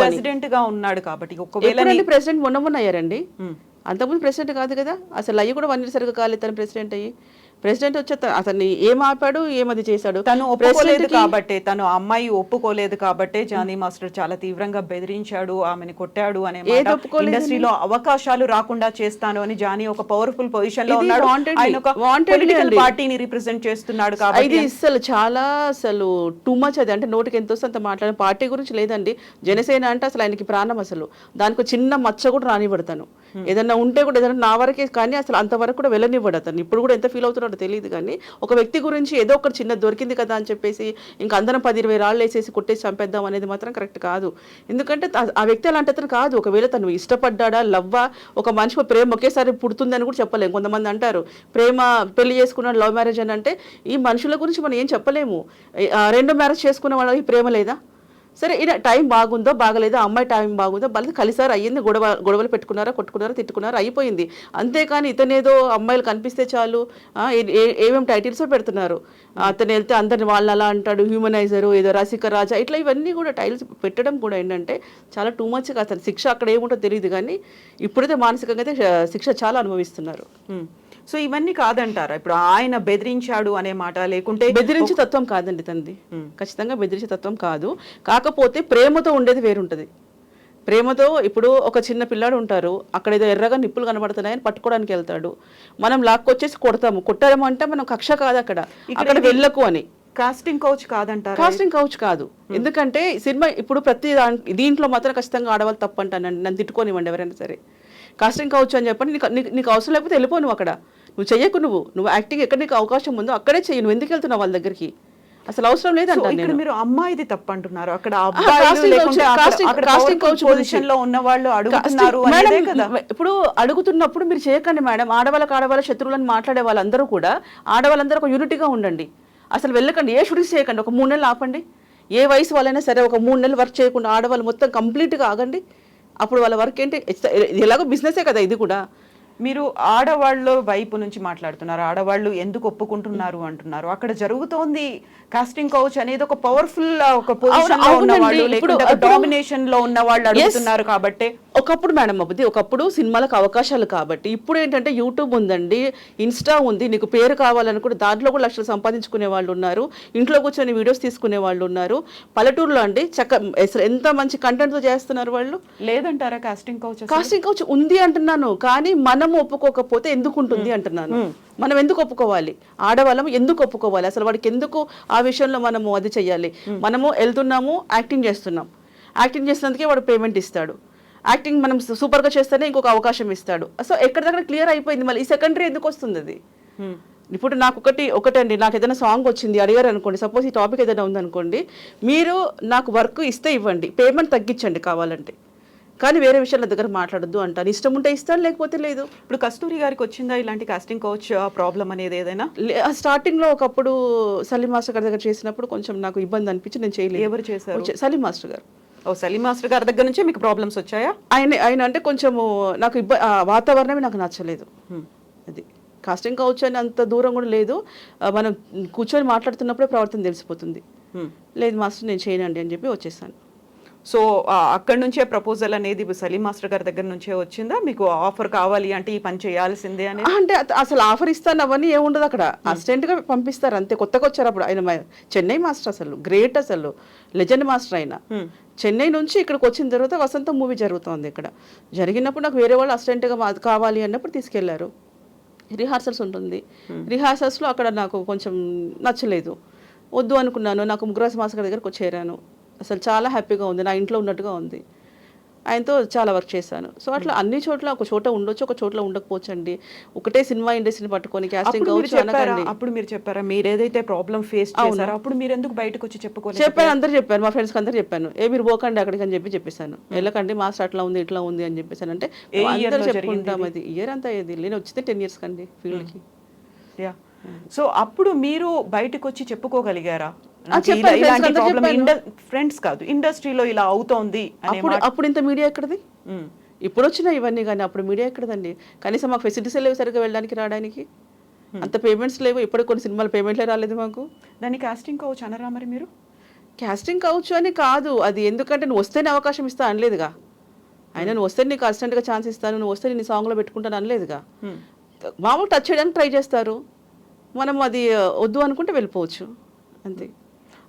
ప్రెసిడెంట్ గా ఉన్నాడు కాబట్టి. ఒకవేళ ప్రెసిడెంట్ మొన్న అయ్యారండి, అంతకుముందు ప్రెసిడెంట్ కాదు కదా, అసలు అయ్యి కూడా 1 year సరిగ్గా కాలేదు తను ప్రెసిడెంట్ అయ్యి. ప్రెసిడెంట్ వచ్చి అతన్ని ఏం ఆపాడు, ఏమది చేశాడు? తను ఒప్పుకోలేదు కాబట్టి, తను అమ్మాయి ఒప్పుకోలేదు కాబట్టి జానీ మాస్టర్ చాలా తీవ్రంగా బెదిరించాడు, ఆమెను కొట్టాడు అనే మాట. ఇండస్ట్రీలో అవకాశాలు రాకుండా చేస్తాను అని జానీ ఒక పవర్ఫుల్ పొజిషన్ లో ఉన్నాడు. ఆయన ఒక పొలిటికల్ పార్టీని రిప్రజెంట్ చేస్తున్నాడు కాబట్టి ఇది అసలు చాలా అసలు టూ మచ్. అది అంటే నోటికి ఎంత వస్తే అంత మాట్లాడే పార్టీ గురించి లేదండి. జనసేన అంటే అసలు ఆయనకి ప్రాణం. అసలు దానికి చిన్న మచ్చ కూడా రానివ్వడతాను. ఏదన్నా ఉంటే కూడా ఏదైనా నా వరకే కానీ అసలు అంతవరకు కూడా వెళ్ళనివ్వడు అతను. ఇప్పుడు కూడా ఎంత ఫీల్ అవుతున్నాడో తెలియదు కానీ ఒక వ్యక్తి గురించి ఏదో ఒకటి చిన్న దొరికింది కదా అని చెప్పేసి ఇంకా అందరం 10-20 రాళ్ళు వేసేసి కొట్టేసి చంపేద్దాం అనేది మాత్రం కరెక్ట్ కాదు. ఎందుకంటే ఆ వ్యక్తి అలాంటి అతను కాదు. ఒకవేళ తను ఇష్టపడ్డా లవ్వా, ఒక మనిషి ప్రేమ ఒకేసారి పుడుతుందని కూడా చెప్పలేము. కొంతమంది అంటారు ప్రేమ పెళ్లి చేసుకున్నాడు లవ్ మ్యారేజ్ అని. అంటే ఈ మనుషుల గురించి మనం ఏం చెప్పలేము. రెండో మ్యారేజ్ చేసుకున్న వాళ్ళకి ప్రేమ లేదా? సరే ఈయన టైం బాగుందో బాగలేదో, అమ్మాయి టైం బాగుందో వాళ్ళు కలిసారు, అయ్యింది, గొడవలు పెట్టుకున్నారా, కొట్టుకున్నారా, తిట్టుకున్నారా, అయిపోయింది. అంతేకాని ఇతనేదో అమ్మాయిలు కనిపిస్తే చాలు ఏమేమి టైటిల్స్ పెడుతున్నారు. అతను వెళ్తే అందరిని వాళ్ళని అలా అంటాడు, హ్యూమనైజరు, ఏదో రసిక రాజా, ఇట్లా ఇవన్నీ కూడా టైటిల్స్ పెట్టడం కూడా ఏంటంటే చాలా టూ మచ్గా. అతను శిక్ష అక్కడ ఏముంటో తెలియదు కానీ ఇప్పుడైతే మానసికంగా అయితే శిక్ష చాలా అనుభవిస్తున్నారు. సో ఇవన్నీ కాదంటారా ఇప్పుడు ఆయన బెదిరించాడు అనే మాట? లేకుంటే బెదిరించే తత్వం కాదండి తంది, ఖచ్చితంగా బెదిరించే తత్వం కాదు. కాకపోతే ప్రేమతో ఉండేది వేరుంటుంది. ప్రేమతో ఇప్పుడు ఒక చిన్న పిల్లాడు ఉంటారు, అక్కడ ఏదో ఎర్రగా నిప్పులు కనబడుతున్నాయని పట్టుకోవడానికి వెళ్తాడు, మనం లాక్కొచ్చేసి కొడతాము. కొట్టాము అంటే మనం కక్ష కాదు, అక్కడ వెళ్ళకు అని. కాస్టింగ్ కౌచ్ కాదంటారు. కాస్టింగ్ కౌచ్ కాదు. ఎందుకంటే సినిమా ఇప్పుడు ప్రతి దీంట్లో మాత్రం ఖచ్చితంగా ఆడవాళ్ళు తప్పు అంటానండి. నన్ను తిట్టుకోనివ్వండి ఎవరైనా సరే. కాస్టింగ్ కౌచ్ అని చెప్పండి, నీకు అవసరం లేకపోతే వెళ్ళిపో, నువ్వు అక్కడ నువ్వు చెయ్యకు, నువ్వు యాక్టింగ్ ఎక్కడ నీకు అవకాశం ఉందో అక్కడే చెయ్యి, నువ్వు ఎందుకు వెళ్తున్నావు వాళ్ళ దగ్గరికి? అసలు అవసరం లేదంట. ఇక్కడ మీరు అమ్మాయిది తప్పు అంటున్నారు, అక్కడ ఇప్పుడు అడుగుతున్నప్పుడు మీరు చేయకండి మేడం. ఆడవాళ్ళ శత్రువులను మాట్లాడే వాళ్ళందరూ కూడా ఆడవాళ్ళందరూ ఒక యూనిటీగా ఉండండి. అసలు వెళ్ళకండి, ఏ షూటింగ్స్ చేయకండి, ఒక 3 నెలలు ఆపండి. ఏ వయసు వాళ్ళైనా సరే ఒక 3 నెలలు వర్క్ చేయకుండా ఆడవాళ్ళు మొత్తం కంప్లీట్గా ఆగండి. అప్పుడు వాళ్ళ వర్క్ ఏంటి, ఎలాగో బిజినెసే కదా ఇది కూడా. మీరు ఆడవాళ్ళ వైపు నుంచి మాట్లాడుతున్నారు, ఆడవాళ్ళు ఎందుకు ఒప్పుకుంటున్నారు అంటున్నారు. అక్కడ జరుగుతోంది కాస్టింగ్ కౌచ్ అనేది ఒక పవర్ఫుల్ ఒక పొజిషన్ లో ఉన్న వాళ్ళు, లేకుంటే డామినేషన్ లో ఉన్న వాళ్ళు అడుగుతున్నారు కాబట్టి. ఒకప్పుడు మేడం అబ్బది, ఒకప్పుడు సినిమాలకు అవకాశాలు కాబట్టి. ఇప్పుడు ఏంటంటే యూట్యూబ్ ఉందండి, ఇన్స్టా ఉంది, నీకు పేరు కావాలని కూడా దాంట్లో కూడా లక్షలు సంపాదించుకునే వాళ్ళు ఉన్నారు, ఇంట్లో కూర్చొని వీడియోస్ తీసుకునే వాళ్ళు ఉన్నారు. పల్లెటూరులో అండి ఎంత మంచి కంటెంట్ తో చేస్తున్నారు వాళ్ళు. లేదంటారా కాస్టింగ్ కౌచ్? కాస్టింగ్ కౌచ్ ఉంది అంటున్నాను, కానీ మనం ఒప్పుకోకపోతే ఎందుకు ఉంటుంది అంటున్నాను. మనం ఎందుకు ఒప్పుకోవాలి? ఆడవాళ్ళం ఎందుకు ఒప్పుకోవాలి? అసలు వాడికి ఎందుకు ఆ విషయంలో మనము అది చెయ్యాలి? మనము వెళ్తున్నాము, యాక్టింగ్ చేస్తున్నాం, యాక్టింగ్ చేసినందుకే వాడు పేమెంట్ ఇస్తాడు, యాక్టింగ్ మనం సూపర్గా చేస్తేనే ఇంకొక అవకాశం ఇస్తాడు. సో ఎక్కడిదక్కడ క్లియర్ అయిపోయింది. మళ్ళీ ఈ సెకండరీ ఎందుకు వస్తుంది అది? ఇప్పుడు నాకు ఒకటండి, నాకు ఏదైనా సాంగ్ వచ్చింది అడిగారు అనుకోండి, సపోజ్ ఈ టాపిక్ ఏదైనా ఉందనుకోండి, మీరు నాకు వర్క్ ఇస్తే ఇవ్వండి, పేమెంట్ తగ్గించండి కావాలంటే, కానీ వేరే విషయాల దగ్గర మాట్లాడద్దు అంటాను. ఇష్టం ఉంటే ఇస్తాను, లేకపోతే లేదు. ఇప్పుడు కస్తూరి గారికి వచ్చిందా ఇలాంటి కాస్టింగ్ కౌచ్ ప్రాబ్లం అనేది ఏదైనా? స్టార్టింగ్ లో ఒకప్పుడు సలీం మాస్టర్ గారి దగ్గర చేసినప్పుడు కొంచెం నాకు ఇబ్బంది అనిపించి నేను చేయలేదు. ఎవరు చేశారు? సలీం మాస్టర్ గారు. సలీం మాస్టర్ గారి దగ్గర నుంచే మీకు ప్రాబ్లమ్స్ వచ్చాయా? ఆయన అంటే కొంచెము నాకు వాతావరణమే నాకు నచ్చలేదు. అది కాస్టింగ్ కౌచ్ అని అంత దూరం కూడా లేదు, మనం కూర్చొని మాట్లాడుతున్నప్పుడే ప్రవర్తన తెలిసిపోతుంది. లేదు మాస్టర్ నేను చేయనండి అని చెప్పి వచ్చేసాను. సో అక్కడ నుంచే ప్రపోజల్ అనేది సలీం మాస్టర్ గారి దగ్గర నుంచే వచ్చిందా? మీకు ఆఫర్ కావాలి అంటే ఈ పని చేయాల్సిందే అని? అంటే అసలు ఆఫర్ ఇస్తాను అవన్నీ ఏముండదు, అక్కడ అసిస్టెంట్గా పంపిస్తారు అంతే. కొత్తగా వచ్చారు అప్పుడు ఆయన, చెన్నై మాస్టర్, అసలు గ్రేట్, అసలు లెజెండ్ మాస్టర్ ఆయన. చెన్నై నుంచి ఇక్కడికి వచ్చిన తర్వాత వసంతం మూవీ జరుగుతోంది. ఇక్కడ జరిగినప్పుడు నాకు వేరే వాళ్ళు అసిస్టెంట్గా కావాలి అన్నప్పుడు తీసుకెళ్లారు. రిహార్సల్స్ ఉంటుంది, రిహార్సల్స్లో అక్కడ నాకు కొంచెం నచ్చలేదు, వద్దు అనుకున్నాను. నాకు ముగ్గురాజ్ మాస్టర్ గారి దగ్గరకు చేరాను, అసలు చాలా హ్యాపీగా ఉంది, నా ఇంట్లో ఉన్నట్టుగా ఉంది. ఆయనతో చాలా వర్క్ చేశాను. సో అట్లా అన్ని చోట్ల ఒక చోట ఉండొచ్చు, ఒక చోట్ల ఉండకపోవచ్చు అండి. ఒకటే సినిమా ఇండస్ట్రీని పట్టుకొని కాస్టింగ్ కావచ్చు అనకండి. అప్పుడు మీరు చెప్పారా మీరు ఏదైతే ప్రాబ్లం ఫేస్ చేశారో, అప్పుడు మీరు ఎందుకు బయటకు వచ్చి చెప్పుకోలేదు? చెప్పాను, అందరూ చెప్పాను, మా ఫ్రెండ్స్కి అందరూ చెప్పాను, మీరు పోకండి అక్కడికి అని చెప్పేసాను. వెళ్ళకండి మాస్టర్ అట్లా ఉంది ఇట్లా ఉంది అని చెప్పేసాను. అంటే అందరూ చెప్పుకుంటాం, అది ఇయర్ అంతా అయ్యేది. నేను వచ్చింది 10 years కండి ఫీల్డ్కి. సో అప్పుడు మీరు బయటకు వచ్చి చెప్పుకోగలిగారా? ఫ్రెండ్స్ కాదు, ఇండస్ట్రీలో ఇలా అవుతోంది. అప్పుడు ఇంత మీడియా ఎక్కడది? ఇప్పుడు వచ్చినా ఇవన్నీ, కానీ అప్పుడు మీడియా ఎక్కడదండి? కనీసం మాకు ఫెసిలిటీస్ లేవు సరిగ్గా వెళ్ళడానికి రావడానికి, అంత పేమెంట్స్ లేవు. ఇప్పుడు కొన్ని సినిమాలు పేమెంట్లే రాలేదు మాకు. దాన్ని కాస్టింగ్ కౌచ్ అనరా మరి మీరు? కాస్టింగ్ కౌచ్ అని కాదు అది, ఎందుకంటే నువ్వు వస్తేనే అవకాశం ఇస్తా అనలేదుగా ఆయన. నువ్వు వస్తే నీకు అసిస్టెంట్గా ఛాన్స్ ఇస్తాను, నువ్వు వస్తే నీ సాంగ్లో పెట్టుకుంటాను అనలేదుగా. మామూలు టచ్ చేయడానికి ట్రై చేస్తారు, మనం అది వద్దు అనుకుంటే వెళ్ళిపోవచ్చు అంతే.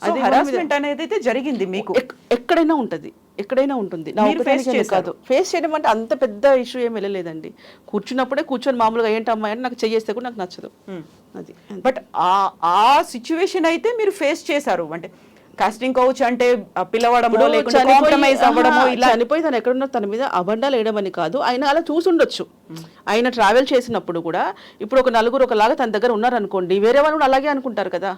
సో హరాస్మెంట్ అనేది అయితే జరిగింది మీకు ఎక్కడైనా ఉంటుంది, ఎక్కడైనా ఉంటుంది. నా మీరు face ఒకదానికనే కాదు, ఫేస్ చేయడం అంటే అంత పెద్ద ఇష్యూ ఏం వెళ్ళలేదండి. కూర్చున్నప్పుడే కూర్చొని మామూలుగా ఏంటి అమ్మాయి అంటే నాకు చెయ్యేస్తే కూడా నాకు నచ్చదు అది. బట్ ఆ సిచ్యువేషన్ అయితే మీరు ఫేస్ చేశారు. అంటే కాస్టింగ్ కౌచ్ అంటే పిలవడమో లేకుంటే కాంప్రమైజ్ అవ్వడమో ఇలా చనిపోయి తను ఎక్కడున్నా తన మీద అబండాలు వేయడం అని కాదు, ఆయన అలా చూసుండొచ్చు. ఆయన ట్రావెల్ చేసినప్పుడు కూడా ఇప్పుడు ఒక నలుగురు ఒకలాగా తన దగ్గర ఉన్నారనుకోండి, వేరే వాళ్ళు కూడా అలాగే అనుకుంటారు కదా.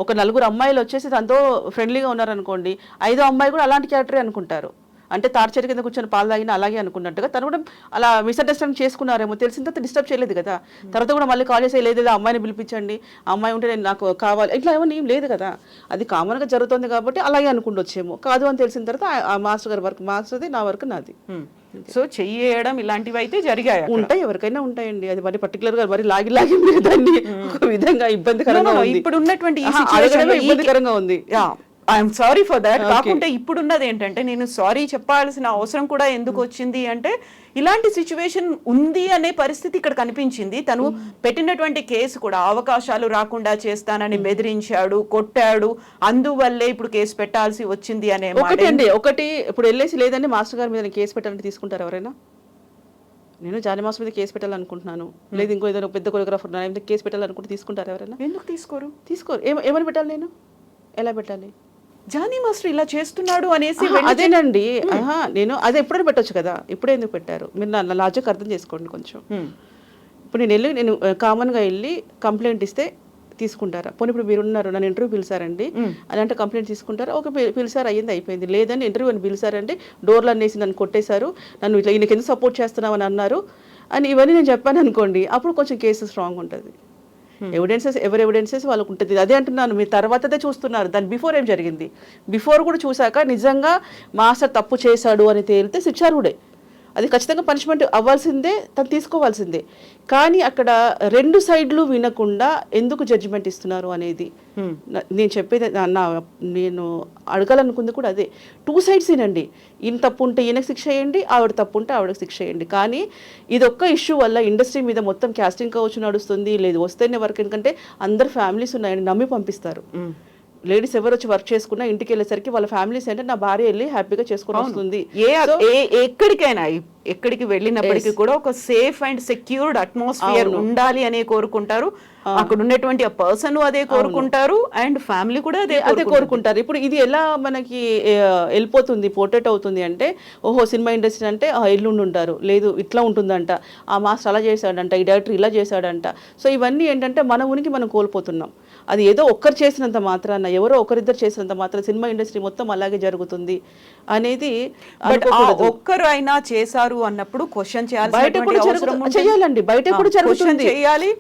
ఒక నలుగురు అమ్మాయిలు వచ్చేసి తనతో ఫ్రెండ్లీగా ఉన్నారనుకోండి, 5వ అమ్మాయి కూడా అలాంటి క్యారెక్టరే అనుకుంటారు. అంటే తాడ్చేరి కింద కూర్చొని పాలు తాగినా అలాగే అనుకున్నట్టుగా తను కూడా అలా మిస్అండర్స్టాండింగ్ చేసుకున్నారేమో. తెలిసిన తర్వాత డిస్టర్బ్ చేయలేదు కదా. తర్వాత కూడా మళ్ళీ కాల్ చేసి లేదు అమ్మాయిని పిలిపించండి, అమ్మాయి ఉంటే నేను నాకు కావాలి ఇట్లా ఏమన్నా ఏం లేదు కదా. అది కామన్గా జరుగుతుంది కాబట్టి అలాగే అనుకుంటొచ్చేమో. కాదు అని తెలిసిన తర్వాత ఆ మాస్టర్ గారి వర్క్ మాస్టర్ది, నా వర్క్ నాది. సో చెయ్యడం ఇలాంటివి అయితే జరిగాయి. ఉంటాయి, ఎవరికైనా ఉంటాయండి. అది మరి పర్టికులర్ గా మరి లాగి మీరు దాన్ని ఒక విధంగా ఇబ్బందికరంగా ఇప్పుడు ఉన్నటువంటి ఇబ్బందికరంగా ఉంది. I'm sorry for that. కాకుంటే ఇప్పుడున్నది ఏంటంటే నేను సారీ చెప్పాల్సిన అవసరం కూడా ఎందుకు వచ్చింది అంటే ఇలాంటి సిచ్యువేషన్ ఉంది అనే పరిస్థితి ఇక్కడ కనిపించింది. తను పెట్టినటువంటి కేసు కూడా అవకాశాలు రాకుండా చేస్తానని బెదిరించాడు, కొట్టాడు, అందువల్లే ఇప్పుడు కేసు పెట్టాల్సి వచ్చింది అనే ఒకటి ఇప్పుడు వెళ్ళేసి లేదండి మాస్టర్ గారి మీద కేసు పెట్టాలంటే తీసుకుంటారు ఎవరైనా? నేను జానీ మాస్టర్ మీద కేసు పెట్టాలనుకుంటున్నాను, లేదు ఇంకో ఏదైనా పెద్ద కొరియోగ్రాఫర్ నా మీద కేసు పెట్టాలనుకుంటే తీసుకుంటారు ఎవరైనా? ఎందుకు తీసుకోరు? ఏమని పెట్టాలి, నేను ఎలా పెట్టాలి? జానీ మాస్టర్ ఇలా చేస్తున్నాడు అనేసి అదేనండి. నేను అది ఎప్పుడైనా పెట్టొచ్చు కదా, ఇప్పుడే ఎందుకు పెట్టారు? మీరు నా లాజిక్ అర్థం చేసుకోండి కొంచెం. ఇప్పుడు నేను కామన్గా వెళ్ళి కంప్లైంట్ ఇస్తే తీసుకుంటారా? పోనీ ఇప్పుడు మీరు ఉన్నారు, నన్ను ఇంటర్వ్యూ పిలిచారండి అని అంటే కంప్లైంట్ తీసుకుంటారా? ఒక పిలిచారు, అయ్యింది అయిపోయింది. లేదండి ఇంటర్వ్యూ అని పిలిచారండి, డోర్లు అనేసి నన్ను కొట్టేశారు, నన్ను ఇట్లా ఈయనకి ఎందుకు సపోర్ట్ చేస్తున్నామని అన్నారు అని ఇవన్నీ నేను చెప్పాను అనుకోండి, అప్పుడు కొంచెం కేసు స్ట్రాంగ్ ఉంటుంది. ఎవరి ఎవిడెన్సెస్ వాళ్ళకు ఉంటుంది. అదే అంటున్నాను, మీరు తర్వాతదే చూస్తున్నారు, దాని బిఫోర్ ఏం జరిగింది. బిఫోర్ కూడా చూశాక నిజంగా మాస్టర్ తప్పు చేశాడు అని తేలితే శిక్షార్హుడే, అది ఖచ్చితంగా పనిష్మెంట్ అవ్వాల్సిందే, తను తీసుకోవాల్సిందే. కానీ అక్కడ 2 సైడ్లు వినకుండా ఎందుకు జడ్జిమెంట్ ఇస్తున్నారు అనేది నేను చెప్పేది. నేను అడగాలనుకుంది కూడా అదే. 2 సైడ్స్ వినండి. ఈయన తప్పు ఉంటే ఈయనకు శిక్ష చేయండి, ఆవిడ తప్పు ఉంటే ఆవిడకి శిక్ష చేయండి. కానీ ఇది ఒక్క ఇష్యూ వల్ల ఇండస్ట్రీ మీద మొత్తం కాస్టింగ్ కౌచ్ నడుస్తుంది. లేదు వస్తేనే వర్క్, ఎందుకంటే అందరు ఫ్యామిలీస్ ఉన్నాయని నమ్మి పంపిస్తారు. లేడీస్ ఎవరు వచ్చి వర్క్ చేసుకున్నా ఇంటికి వెళ్ళేసరికి వాళ్ళ ఫ్యామిలీస్ అంటే నా భార్య వెళ్ళి హ్యాపీగా చేసుకుని వస్తుంది. ఎక్కడికి వెళ్ళినప్పటికీ కూడా ఒక సేఫ్ అండ్ సెక్యూర్డ్ అట్మాస్ఫియర్ ఉండాలి అనే కోరుకుంటారు. అక్కడ ఉన్నటువంటి ఆ పర్సన్ అదే కోరుకుంటారు, అండ్ ఫ్యామిలీ కూడా అదే కోరుకుంటారు. ఇప్పుడు ఇది ఎలా మనకి వెళ్ళిపోతుంది, పోర్ట్రేట్ అవుతుంది అంటే, ఓహో సినిమా ఇండస్ట్రీ అంటే ఎల్లుండి ఉంటారు, లేదు ఇట్లా ఉంటుందంట, ఆ మాస్టర్ అలా చేశాడంట, ఈ డైరెక్టర్ ఇలా చేశాడంట. సో ఇవన్నీ ఏంటంటే మన ఉనికి మనం కోల్పోతున్నాం. అది ఏదో ఒక్కరు చేసినంత మాత్రాన, ఎవరో ఒకరిద్దరు చేసినంత మాత్రం సినిమా ఇండస్ట్రీ మొత్తం అలాగే జరుగుతుంది అనేది. ఒక్కరు అయినా చేశారు అన్నప్పుడు క్వశ్చన్ చేయాలండి. బయట కూడా జరుగుతుంది,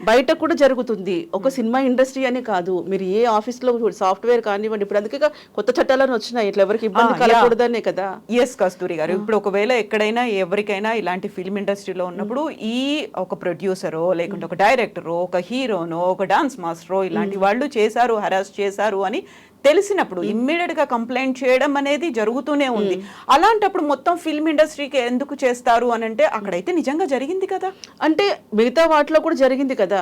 బయట కూడా జరుగుతుంది. ఒక సినిమా ఇండస్ట్రీ అనే కాదు, మీరు ఏ ఆఫీస్ లో సాఫ్ట్వేర్ కానివ్వండి, ఇప్పుడు అందుకే కొత్త చట్టాలను వచ్చినాయి, ఇట్లా ఎవరికి ఇబ్బంది కలగకూడదనే కదా. ఎస్ కస్తూరి గారు, ఇప్పుడు ఒకవేళ ఎక్కడైనా ఎవరికైనా ఇలాంటి ఫిల్మ్ ఇండస్ట్రీలో ఉన్నప్పుడు ఈ ఒక ప్రొడ్యూసరో లేకుంటే ఒక డైరెక్టరో ఒక హీరోనో ఒక డాన్స్ మాస్టరో ఇలాంటి వాళ్ళు చేశారు, హరాస్ చేశారు అని తెలిసినప్పుడు ఇమ్మీడియట్ గా కంప్లైంట్ చేయడం అనేది జరుగుతూనే ఉంది. అలాంటప్పుడు మొత్తం ఫిల్మ్ ఇండస్ట్రీకి ఎందుకు చేస్తారు అని అంటే అక్కడైతే నిజంగా జరిగింది కదా, అంటే మిగతా వాటిలో కూడా జరిగింది కదా.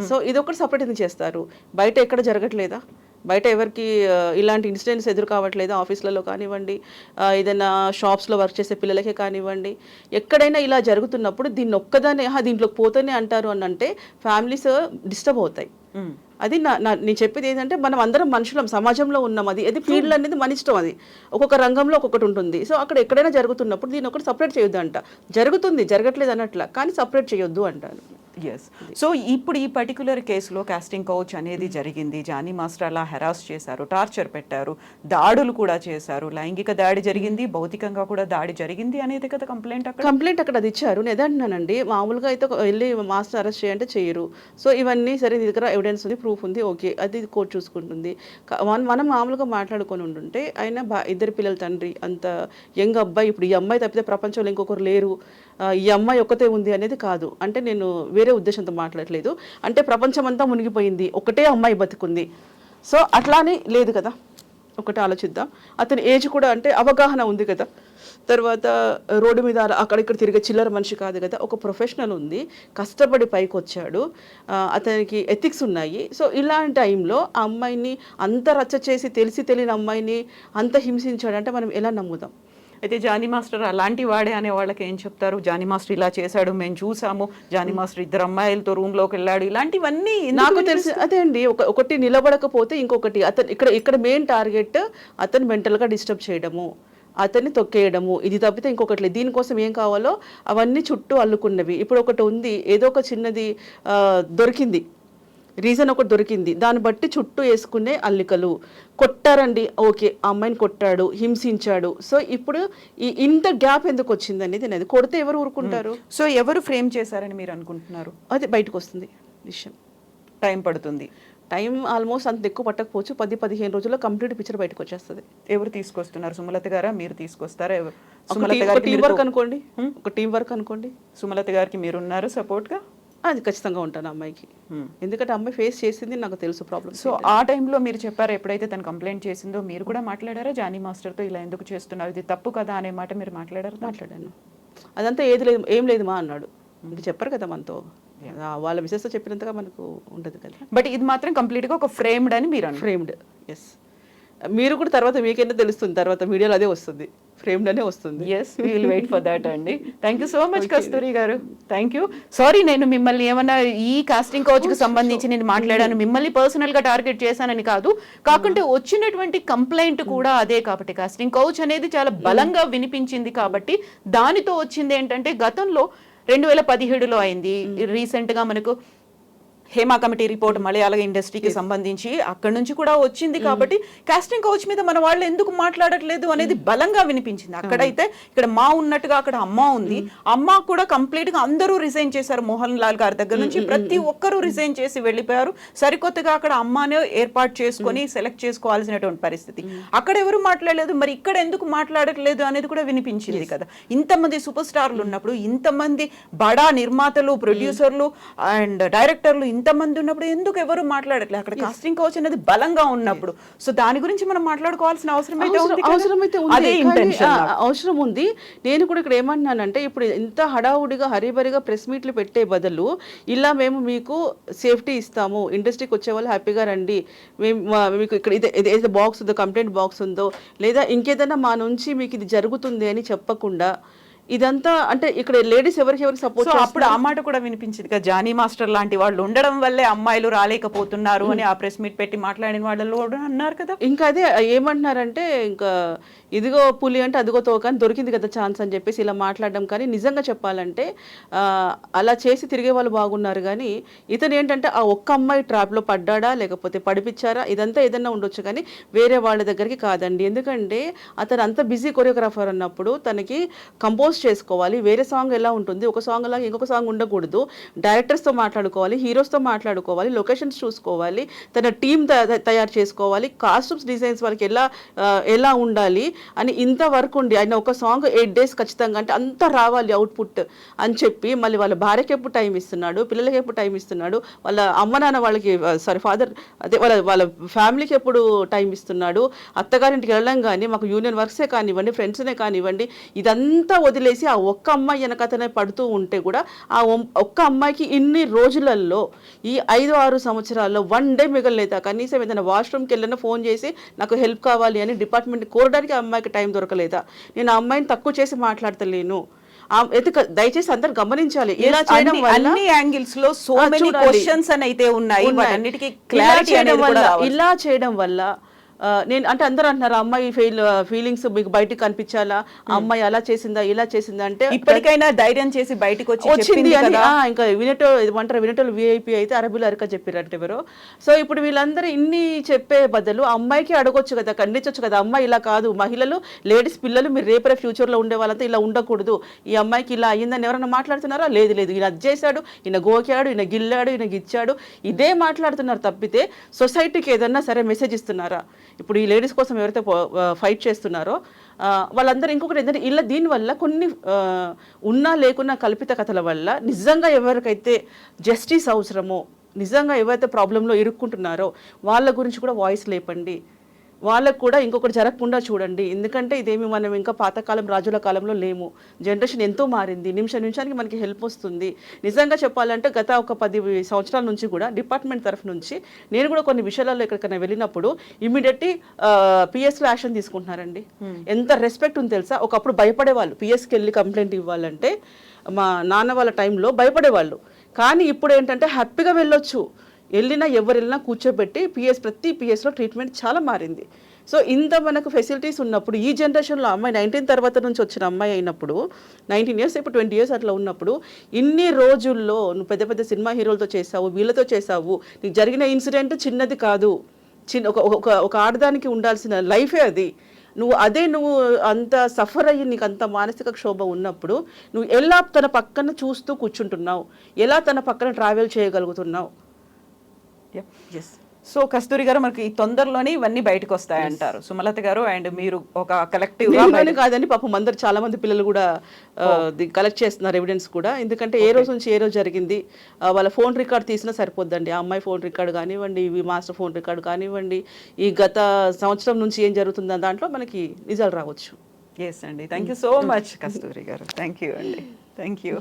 సో ఇది ఒకటి సపరేట్ ఎందుకు చేస్తారు? బయట ఎక్కడ జరగట్లేదా? బయట ఎవరికి ఇలాంటి ఇన్సిడెంట్స్ ఎదురు కావట్లేదు? ఆఫీస్లలో కానివ్వండి, ఏదైనా షాప్స్లో వర్క్ చేసే పిల్లలకే కానివ్వండి, ఎక్కడైనా ఇలా జరుగుతున్నప్పుడు దీన్ని ఒక్కదానే దీంట్లోకి పోతేనే అంటారు అని అంటే ఫ్యామిలీస్ డిస్టర్బ్ అవుతాయి. అది నేను చెప్పేది ఏంటంటే మనం అందరం మనుషులం, సమాజంలో ఉన్నాం. అది ఫీల్డ్ అనేది మన ఇష్టం, అది ఒక్కొక్క రంగంలో ఒక్కొక్కటి ఉంటుంది. సో అక్కడ ఎక్కడైనా జరుగుతున్నప్పుడు దీన్ని ఒకటి సపరేట్ చేయొద్దు అంట. జరుగుతుంది, జరగట్లేదు అన్నట్ల, కానీ సపరేట్ చేయొద్దు అంటారు. ఎస్. సో ఇప్పుడు ఈ పర్టికులర్ కేసులో కాస్టింగ్ కౌచ్ అనేది జరిగింది. జానీ మాస్టర్ అలా హెరాస్ చేశారు, టార్చర్ పెట్టారు, దాడులు కూడా చేశారు, లైంగిక దాడి జరిగింది, భౌతికంగా కూడా దాడి జరిగింది అనేది కదా కంప్లైంట్ అక్కడ అది ఇచ్చారు. నేను అదంటున్నానండి, మామూలుగా అయితే వెళ్ళి మాస్టర్ అరెస్ట్ చేయంటే చేయరు. సో ఇవన్నీ సరే నీ దగ్గర ఎవిడెన్స్ ఉంది, ప్రూఫ్ ఉంది, ఓకే, అది కోర్టు చూసుకుంటుంది. మనం మామూలుగా మాట్లాడుకొని ఉంటుంటే ఆయన 2 పిల్లల తండ్రి, అంత యంగ్ అబ్బాయి, ఇప్పుడు ఈ అమ్మాయి తప్పితే ప్రపంచంలో ఇంకొకరు లేరు, ఈ అమ్మాయి ఒక్కతే ఉంది అనేది కాదు. అంటే నేను వేరే ఉద్దేశంతో మాట్లాడలేదు, అంటే ప్రపంచం అంతా మునిగిపోయింది, ఒకటే అమ్మాయి బతుకుంది. సో అట్లానే లేదు కదా, ఒకటి ఆలోచిద్దాం. అతని ఏజ్ కూడా అంటే అవగాహన ఉంది కదా, తర్వాత రోడ్డు మీద అక్కడిక్కడ తిరిగే చిల్లర మనిషి కాదు కదా, ఒక ప్రొఫెషనల్ ఉంది, కష్టపడి పైకి వచ్చాడు, అతనికి ఎథిక్స్ ఉన్నాయి. సో ఇలాంటి టైంలో ఆ అమ్మాయిని అంత రచ్చ చేసి తెలిసి తెలియని అమ్మాయిని అంత హింసించాడంటే మనం ఎలా నమ్ముదాం? అయితే జానీ మాస్టర్ అలాంటి వాడే అనే వాళ్ళకి ఏం చెప్తారు? జానీ మాస్టర్ ఇలా చేశాడు, మేము చూసాము, జానీ మాస్టర్ 2 అమ్మాయిలతో రూమ్లోకి వెళ్ళాడు, ఇలాంటివన్నీ నాకు తెలిసి అదే అండి. ఒకటి నిలబడకపోతే ఇంకొకటి, అతను ఇక్కడ మెయిన్ టార్గెట్ అతను మెంటల్గా డిస్టర్బ్ చేయడము, అతన్ని తొక్కేయడము, ఇది తప్పితే ఇంకొకటి లేదు. దీనికోసం ఏం కావాలో అవన్నీ చుట్టూ అల్లుకున్నవి. ఇప్పుడు ఒకటి ఉంది, ఏదో ఒక చిన్నది దొరికింది, రీజన్ ఒకటి దొరికింది, దాన్ని బట్టి చుట్టూ వేసుకునే అల్లికలు. కొట్టారండి, ఓకే, ఆ అమ్మాయిని కొట్టాడు, హింసించాడు. సో ఇప్పుడు ఇంత గ్యాప్ ఎందుకు వచ్చింది అనేది నేను, కొడితే ఎవరు ఊరుకుంటారు? సో ఎవరు ఫ్రేమ్ చేశారని మీరు అనుకుంటున్నారు? అది బయటకు వస్తుంది విషయం, టైం పడుతుంది. టైం ఆల్మోస్ట్ అంత ఎక్కువ పట్టకపోవచ్చు, 10-15 రోజుల్లో కంప్లీట్ పిక్చర్ బయటకు వచ్చేస్తుంది. ఎవరు తీసుకొస్తున్నారు? సుమలత గారా, మీరు తీసుకొస్తారా? టీం వర్క్ అనుకోండి, ఒక టీం వర్క్ అనుకోండి. సుమలత గారికి మీరున్నారు సపోర్ట్గా? అది ఖచ్చితంగా ఉంటాను అమ్మాయికి, ఎందుకంటే అమ్మాయి ఫేస్ చేసింది, నాకు తెలుసు ప్రాబ్లమ్. సో ఆ టైంలో మీరు చెప్పారు, ఎప్పుడైతే తను కంప్లైంట్ చేసిందో మీరు కూడా మాట్లాడారా జానీ మాస్టర్తో, ఇలా ఎందుకు చేస్తున్నారు, ఇది తప్పు కదా అనే మాట మీరు మాట్లాడారు? మాట్లాడాను. అదంతా ఏది లేదు, ఏం లేదు మా అన్నాడు. ఇంక చెప్పారు కదా మనతో, వాళ్ళ మిసెస్తో చెప్పినంతగా మనకు ఉండదు కదా. బట్ ఇది మాత్రం కంప్లీట్గా ఒక ఫ్రేమ్డ్ అని మీరు అన్నారు. Framed, yes. మీరు కూడా తర్వాత మీకైనా తెలుస్తుంది, తర్వాత మీడియాలో అదే వస్తుంది, ఫ్రేమ్డ్ అనే వస్తుంది. Yes, we will wait for that అండి. Thank you so much Kasturi garu, thank you. Sorry, నేను మిమ్మల్ని ఏమన్నా ఈ కాస్టింగ్ కోచ్కి సంబంధించి నేను మాట్లాడాను, మిమ్మల్ని పర్సనల్గా టార్గెట్ చేశానని కాదు, కాకుంటే వచ్చినటువంటి కంప్లైంట్ కూడా అదే కాబట్టి, కాస్టింగ్ కోచ్ అనేది చాలా బలంగా వినిపించింది కాబట్టి దానితో వచ్చింది ఏంటంటే, గతంలో 2017లో అయింది, రీసెంట్గా మనకు హేమా కమిటీ రిపోర్ట్ మలయాళ ఇండస్ట్రీకి సంబంధించి అక్కడి నుంచి కూడా వచ్చింది కాబట్టి కాస్టింగ్ కౌచ్ మీద మన వాళ్ళు ఎందుకు మాట్లాడట్లేదు అనేది బలంగా వినిపించింది. అక్కడైతే ఇక్కడ మా ఉన్నట్టుగా అక్కడ అమ్మ ఉంది, అమ్మ కూడా కంప్లీట్ గా అందరూ రిజైన్ చేశారు, మోహన్ లాల్ గారి దగ్గర నుంచి ప్రతి ఒక్కరూ రిజైన్ చేసి వెళ్ళిపోయారు. సరికొత్తగా అక్కడ అమ్మనే ఏర్పాటు చేసుకొని సెలెక్ట్ చేసుకోవాల్సినటువంటి పరిస్థితి. అక్కడ ఎవరు మాట్లాడలేదు, మరి ఇక్కడ ఎందుకు మాట్లాడట్లేదు అనేది కూడా వినిపించింది కదా. ఇంతమంది సూపర్ స్టార్లు ఉన్నప్పుడు, ఇంతమంది బడా నిర్మాతలు, ప్రొడ్యూసర్లు అండ్ డైరెక్టర్లు ఇంతమంది ఉన్నప్పుడు ఎందుకు ఎవరు మాట్లాడట్లేదు? అక్కడ కాస్టింగ్ కౌచ్ అనేది బలంగా ఉన్నప్పుడు. సో దాని గురించి మనం మాట్లాడుకోవాల్సిన అవసరం ఉంది. నేను కూడా ఇక్కడ ఏమంటున్నానంటే, ఇప్పుడు ఇంత హడావుడిగా హరిబరిగా ప్రెస్ మీట్లు పెట్టే బదులు ఇలా మేము మీకు సేఫ్టీ ఇస్తాము, ఇండస్ట్రీకి వచ్చే వాళ్ళు హ్యాపీగా రండి, మేము మీకు ఇక్కడ ఏదైతే బాక్స్ ఉందో, కంప్లైంట్ బాక్స్ ఉందో, లేదా ఇంకేదైనా మా నుంచి మీకు ఇది జరుగుతుంది అని చెప్పకుండా ఇదంతా అంటే ఇక్కడ లేడీస్ ఎవరికి సపోర్ట్, అప్పుడు ఆ మాట కూడా వినిపించింది కదా, జానీ మాస్టర్ లాంటి వాళ్ళు ఉండడం వల్లే అమ్మాయిలు రాలేకపోతున్నారు అని ఆ ప్రెస్ మీట్ పెట్టి మాట్లాడిన వాళ్ళు కూడా అన్నారు కదా. ఇంకా అదే ఏమంటున్నారంటే, ఇంకా ఇదిగో పులి అంటే అదిగో తోక అని దొరికింది కదా ఛాన్స్ అని చెప్పేసి ఇలా మాట్లాడడం. కానీ నిజంగా చెప్పాలంటే అలా చేసి తిరిగే వాళ్ళు బాగున్నారు, కానీ ఇతను ఏంటంటే ఆ ఒక్క అమ్మాయి ట్రాప్లో పడ్డాడా లేకపోతే పడిపించారా ఇదంతా ఏదన్నా ఉండొచ్చు, కానీ వేరే వాళ్ళ దగ్గరికి కాదండి. ఎందుకంటే అతను అంత బిజీ కొరియోగ్రాఫర్ అన్నప్పుడు తనకి కంపోజ్ చేసుకోవాలి, వేరే సాంగ్ ఎలా ఉంటుంది, ఒక సాంగ్ లాగా ఇంకొక సాంగ్ ఉండకూడదు, డైరెక్టర్స్తో మాట్లాడుకోవాలి, హీరోస్తో మాట్లాడుకోవాలి, లొకేషన్స్ చూసుకోవాలి, తన టీమ్ తయారు చేసుకోవాలి, కాస్ట్యూమ్స్ డిజైన్స్ వాళ్ళకి ఎలా ఉండాలి అని ఇంత వర్క్ ఉండి ఆయన ఒక సాంగ్ 8 days ఖచ్చితంగా అంటే అంత రావాలి అవుట్పుట్ అని చెప్పి, మళ్ళీ వాళ్ళ భార్యకి ఎప్పుడు టైం ఇస్తున్నాడు, పిల్లలకి ఎప్పుడు టైం ఇస్తున్నాడు, వాళ్ళ అమ్మ నాన్న వాళ్ళకి ఫాదర్ అదే వాళ్ళ ఫ్యామిలీకి ఎప్పుడు టైం ఇస్తున్నాడు, అత్తగారింటికి వెళ్ళడం కానీ మాకు యూనియన్ వర్క్సే కానివ్వండి, ఫ్రెండ్స్నే కానివ్వండి, ఇదంతా వదిలేసి ఆ ఒక్క అమ్మాయి వెనకతనే పడుతూ ఉంటే కూడా ఆ ఒక్క అమ్మాయికి ఇన్ని రోజులలో ఈ 5-6 సంవత్సరాల్లో 1 day మిగలలేదా, కనీసం ఏదైనా వాష్రూమ్కి వెళ్ళినా ఫోన్ చేసి నాకు హెల్ప్ కావాలి అని డిపార్ట్మెంట్ కోరడానికి ఆ అమ్మాయికి టైం దొరకలేదా? నేను ఆ అమ్మాయిని తక్కువ చేసి మాట్లాడతలేను, దయచేసి అందరు గమనించాలి. ఇలా చేయడం వల్ల అన్ని యాంగిల్స్ లో సో మెనీ క్వశ్చన్స్ అని అయితే ఉన్నాయి, వాటన్నిటికీ క్లారిటీ అనేది కూడా రావాలి. ఇలా చేయడం వల్ల నేను అంటే అందరూ అంటున్నారు అమ్మాయి ఫీలింగ్స్ మీకు బయటకు కనిపించాలా, అమ్మాయి అలా చేసిందా ఇలా చేసిందా అంటే ఇప్పటికైనా ధైర్యం చేసి బయటకు వచ్చింది అని ఇంకా వినేటోళ్ళు విఐపి అయితే అరబిలో అరక చెప్పారంటే ఎవరో. సో ఇప్పుడు వీళ్ళందరూ ఇన్ని చెప్పే బదులు అమ్మాయికి అడగొచ్చు కదా, ఖండించవచ్చు కదా, అమ్మాయి ఇలా కాదు, మహిళలు లేడీస్ పిల్లలు మీరు రేపరే ఫ్యూచర్లో ఉండే వాళ్ళంతా ఇలా ఉండకూడదు, ఈ అమ్మాయికి ఇలా అయ్యిందని ఎవరైనా మాట్లాడుతున్నారా? లేదు ఈయన అది చేశాడు, ఈయన గోకాడు, ఈయన గిల్లాడు, ఈయన గిచ్చాడు, ఇదే మాట్లాడుతున్నారు తప్పితే సొసైటీకి ఏదన్నా సరే మెసేజ్ ఇస్తున్నారా? ఇప్పుడు ఈ లేడీస్ కోసం ఎవరైతే ఫైట్ చేస్తున్నారో వాళ్ళందరూ ఇంకొకటి ఏంటంటే ఇలా దీనివల్ల కొన్ని ఉన్నా లేకున్నా కల్పిత కథల వల్ల నిజంగా ఎవరికైతే జస్టిస్ అవసరమో, నిజంగా ఎవరైతే ప్రాబ్లంలో ఇరుక్కుంటున్నారో వాళ్ళ గురించి కూడా వాయిస్ లేపండి. వాళ్ళకు కూడా ఇంకొకటి జరగకుండా చూడండి. ఎందుకంటే ఇదేమి మనం ఇంకా పాతకాలం రాజుల కాలంలో లేము. జనరేషన్ ఎంతో మారింది. నిమిషానికి మనకి హెల్ప్ వస్తుంది. నిజంగా చెప్పాలంటే గత ఒక 10 సంవత్సరాల నుంచి కూడా డిపార్ట్మెంట్ తరఫు నుంచి నేను కూడా కొన్ని విషయాలలో ఎక్కడికైనా వెళ్ళినప్పుడు ఇమీడియట్లీ పిఎస్లో యాక్షన్ తీసుకుంటున్నారండి. ఎంత రెస్పెక్ట్ ఉంది తెలుసా? ఒకప్పుడు భయపడేవాళ్ళు పిఎస్కి వెళ్ళి కంప్లైంట్ ఇవ్వాలంటే. మా నాన్న వాళ్ళ టైంలో భయపడేవాళ్ళు. కానీ ఇప్పుడు ఏంటంటే హ్యాపీగా వెళ్ళొచ్చు. ఎవరు వెళ్ళినా కూర్చోబెట్టి ప్రతి పిఎస్లో ట్రీట్మెంట్ చాలా మారింది. సో ఇంత మనకు ఫెసిలిటీస్ ఉన్నప్పుడు ఈ జనరేషన్లో అమ్మాయి 19 తర్వాత నుంచి వచ్చిన అమ్మాయి అయినప్పుడు 19 ఇయర్స్ ఇప్పుడు 20 ఇయర్స్ అట్లా ఉన్నప్పుడు ఇన్ని రోజుల్లో నువ్వు పెద్ద పెద్ద సినిమా హీరోలతో చేసావు, వీళ్ళతో చేసావు, నీకు జరిగిన ఇన్సిడెంట్ చిన్నది కాదు. ఒక ఆడదానికి ఉండాల్సిన లైఫే అది. నువ్వు అంత సఫర్ అయ్యి నీకు అంత మానసిక క్షోభ ఉన్నప్పుడు నువ్వు ఎలా తన పక్కన చూస్తూ కూర్చుంటున్నావు, ఎలా తన పక్కన ట్రావెల్ చేయగలుగుతున్నావు? ఎస్. సో కస్తూరి గారు మనకి తొందరలోనే ఇవన్నీ బయటకు వస్తాయంటారు. సుమలత గారు అండ్ మీరు ఒక కలెక్టివ్ కాదని పాపం అందరు చాలా మంది పిల్లలు కూడా కలెక్ట్ చేస్తున్నారు ఎవిడెన్స్ కూడా. ఎందుకంటే ఏ రోజు నుంచి ఏ రోజు జరిగింది వాళ్ళ ఫోన్ రికార్డ్ తీసినా సరిపోద్దండి. ఆ అమ్మాయి ఫోన్ రికార్డ్ కానివ్వండి, మాస్టర్ ఫోన్ రికార్డ్ కానివ్వండి, ఈ గత సంవత్సరం నుంచి ఏం జరుగుతుందో దాంట్లో మనకి నిజాలు రావచ్చు. ఎస్ అండి. Thank you so much Kasturi garu. Thank you అండి. Thank you.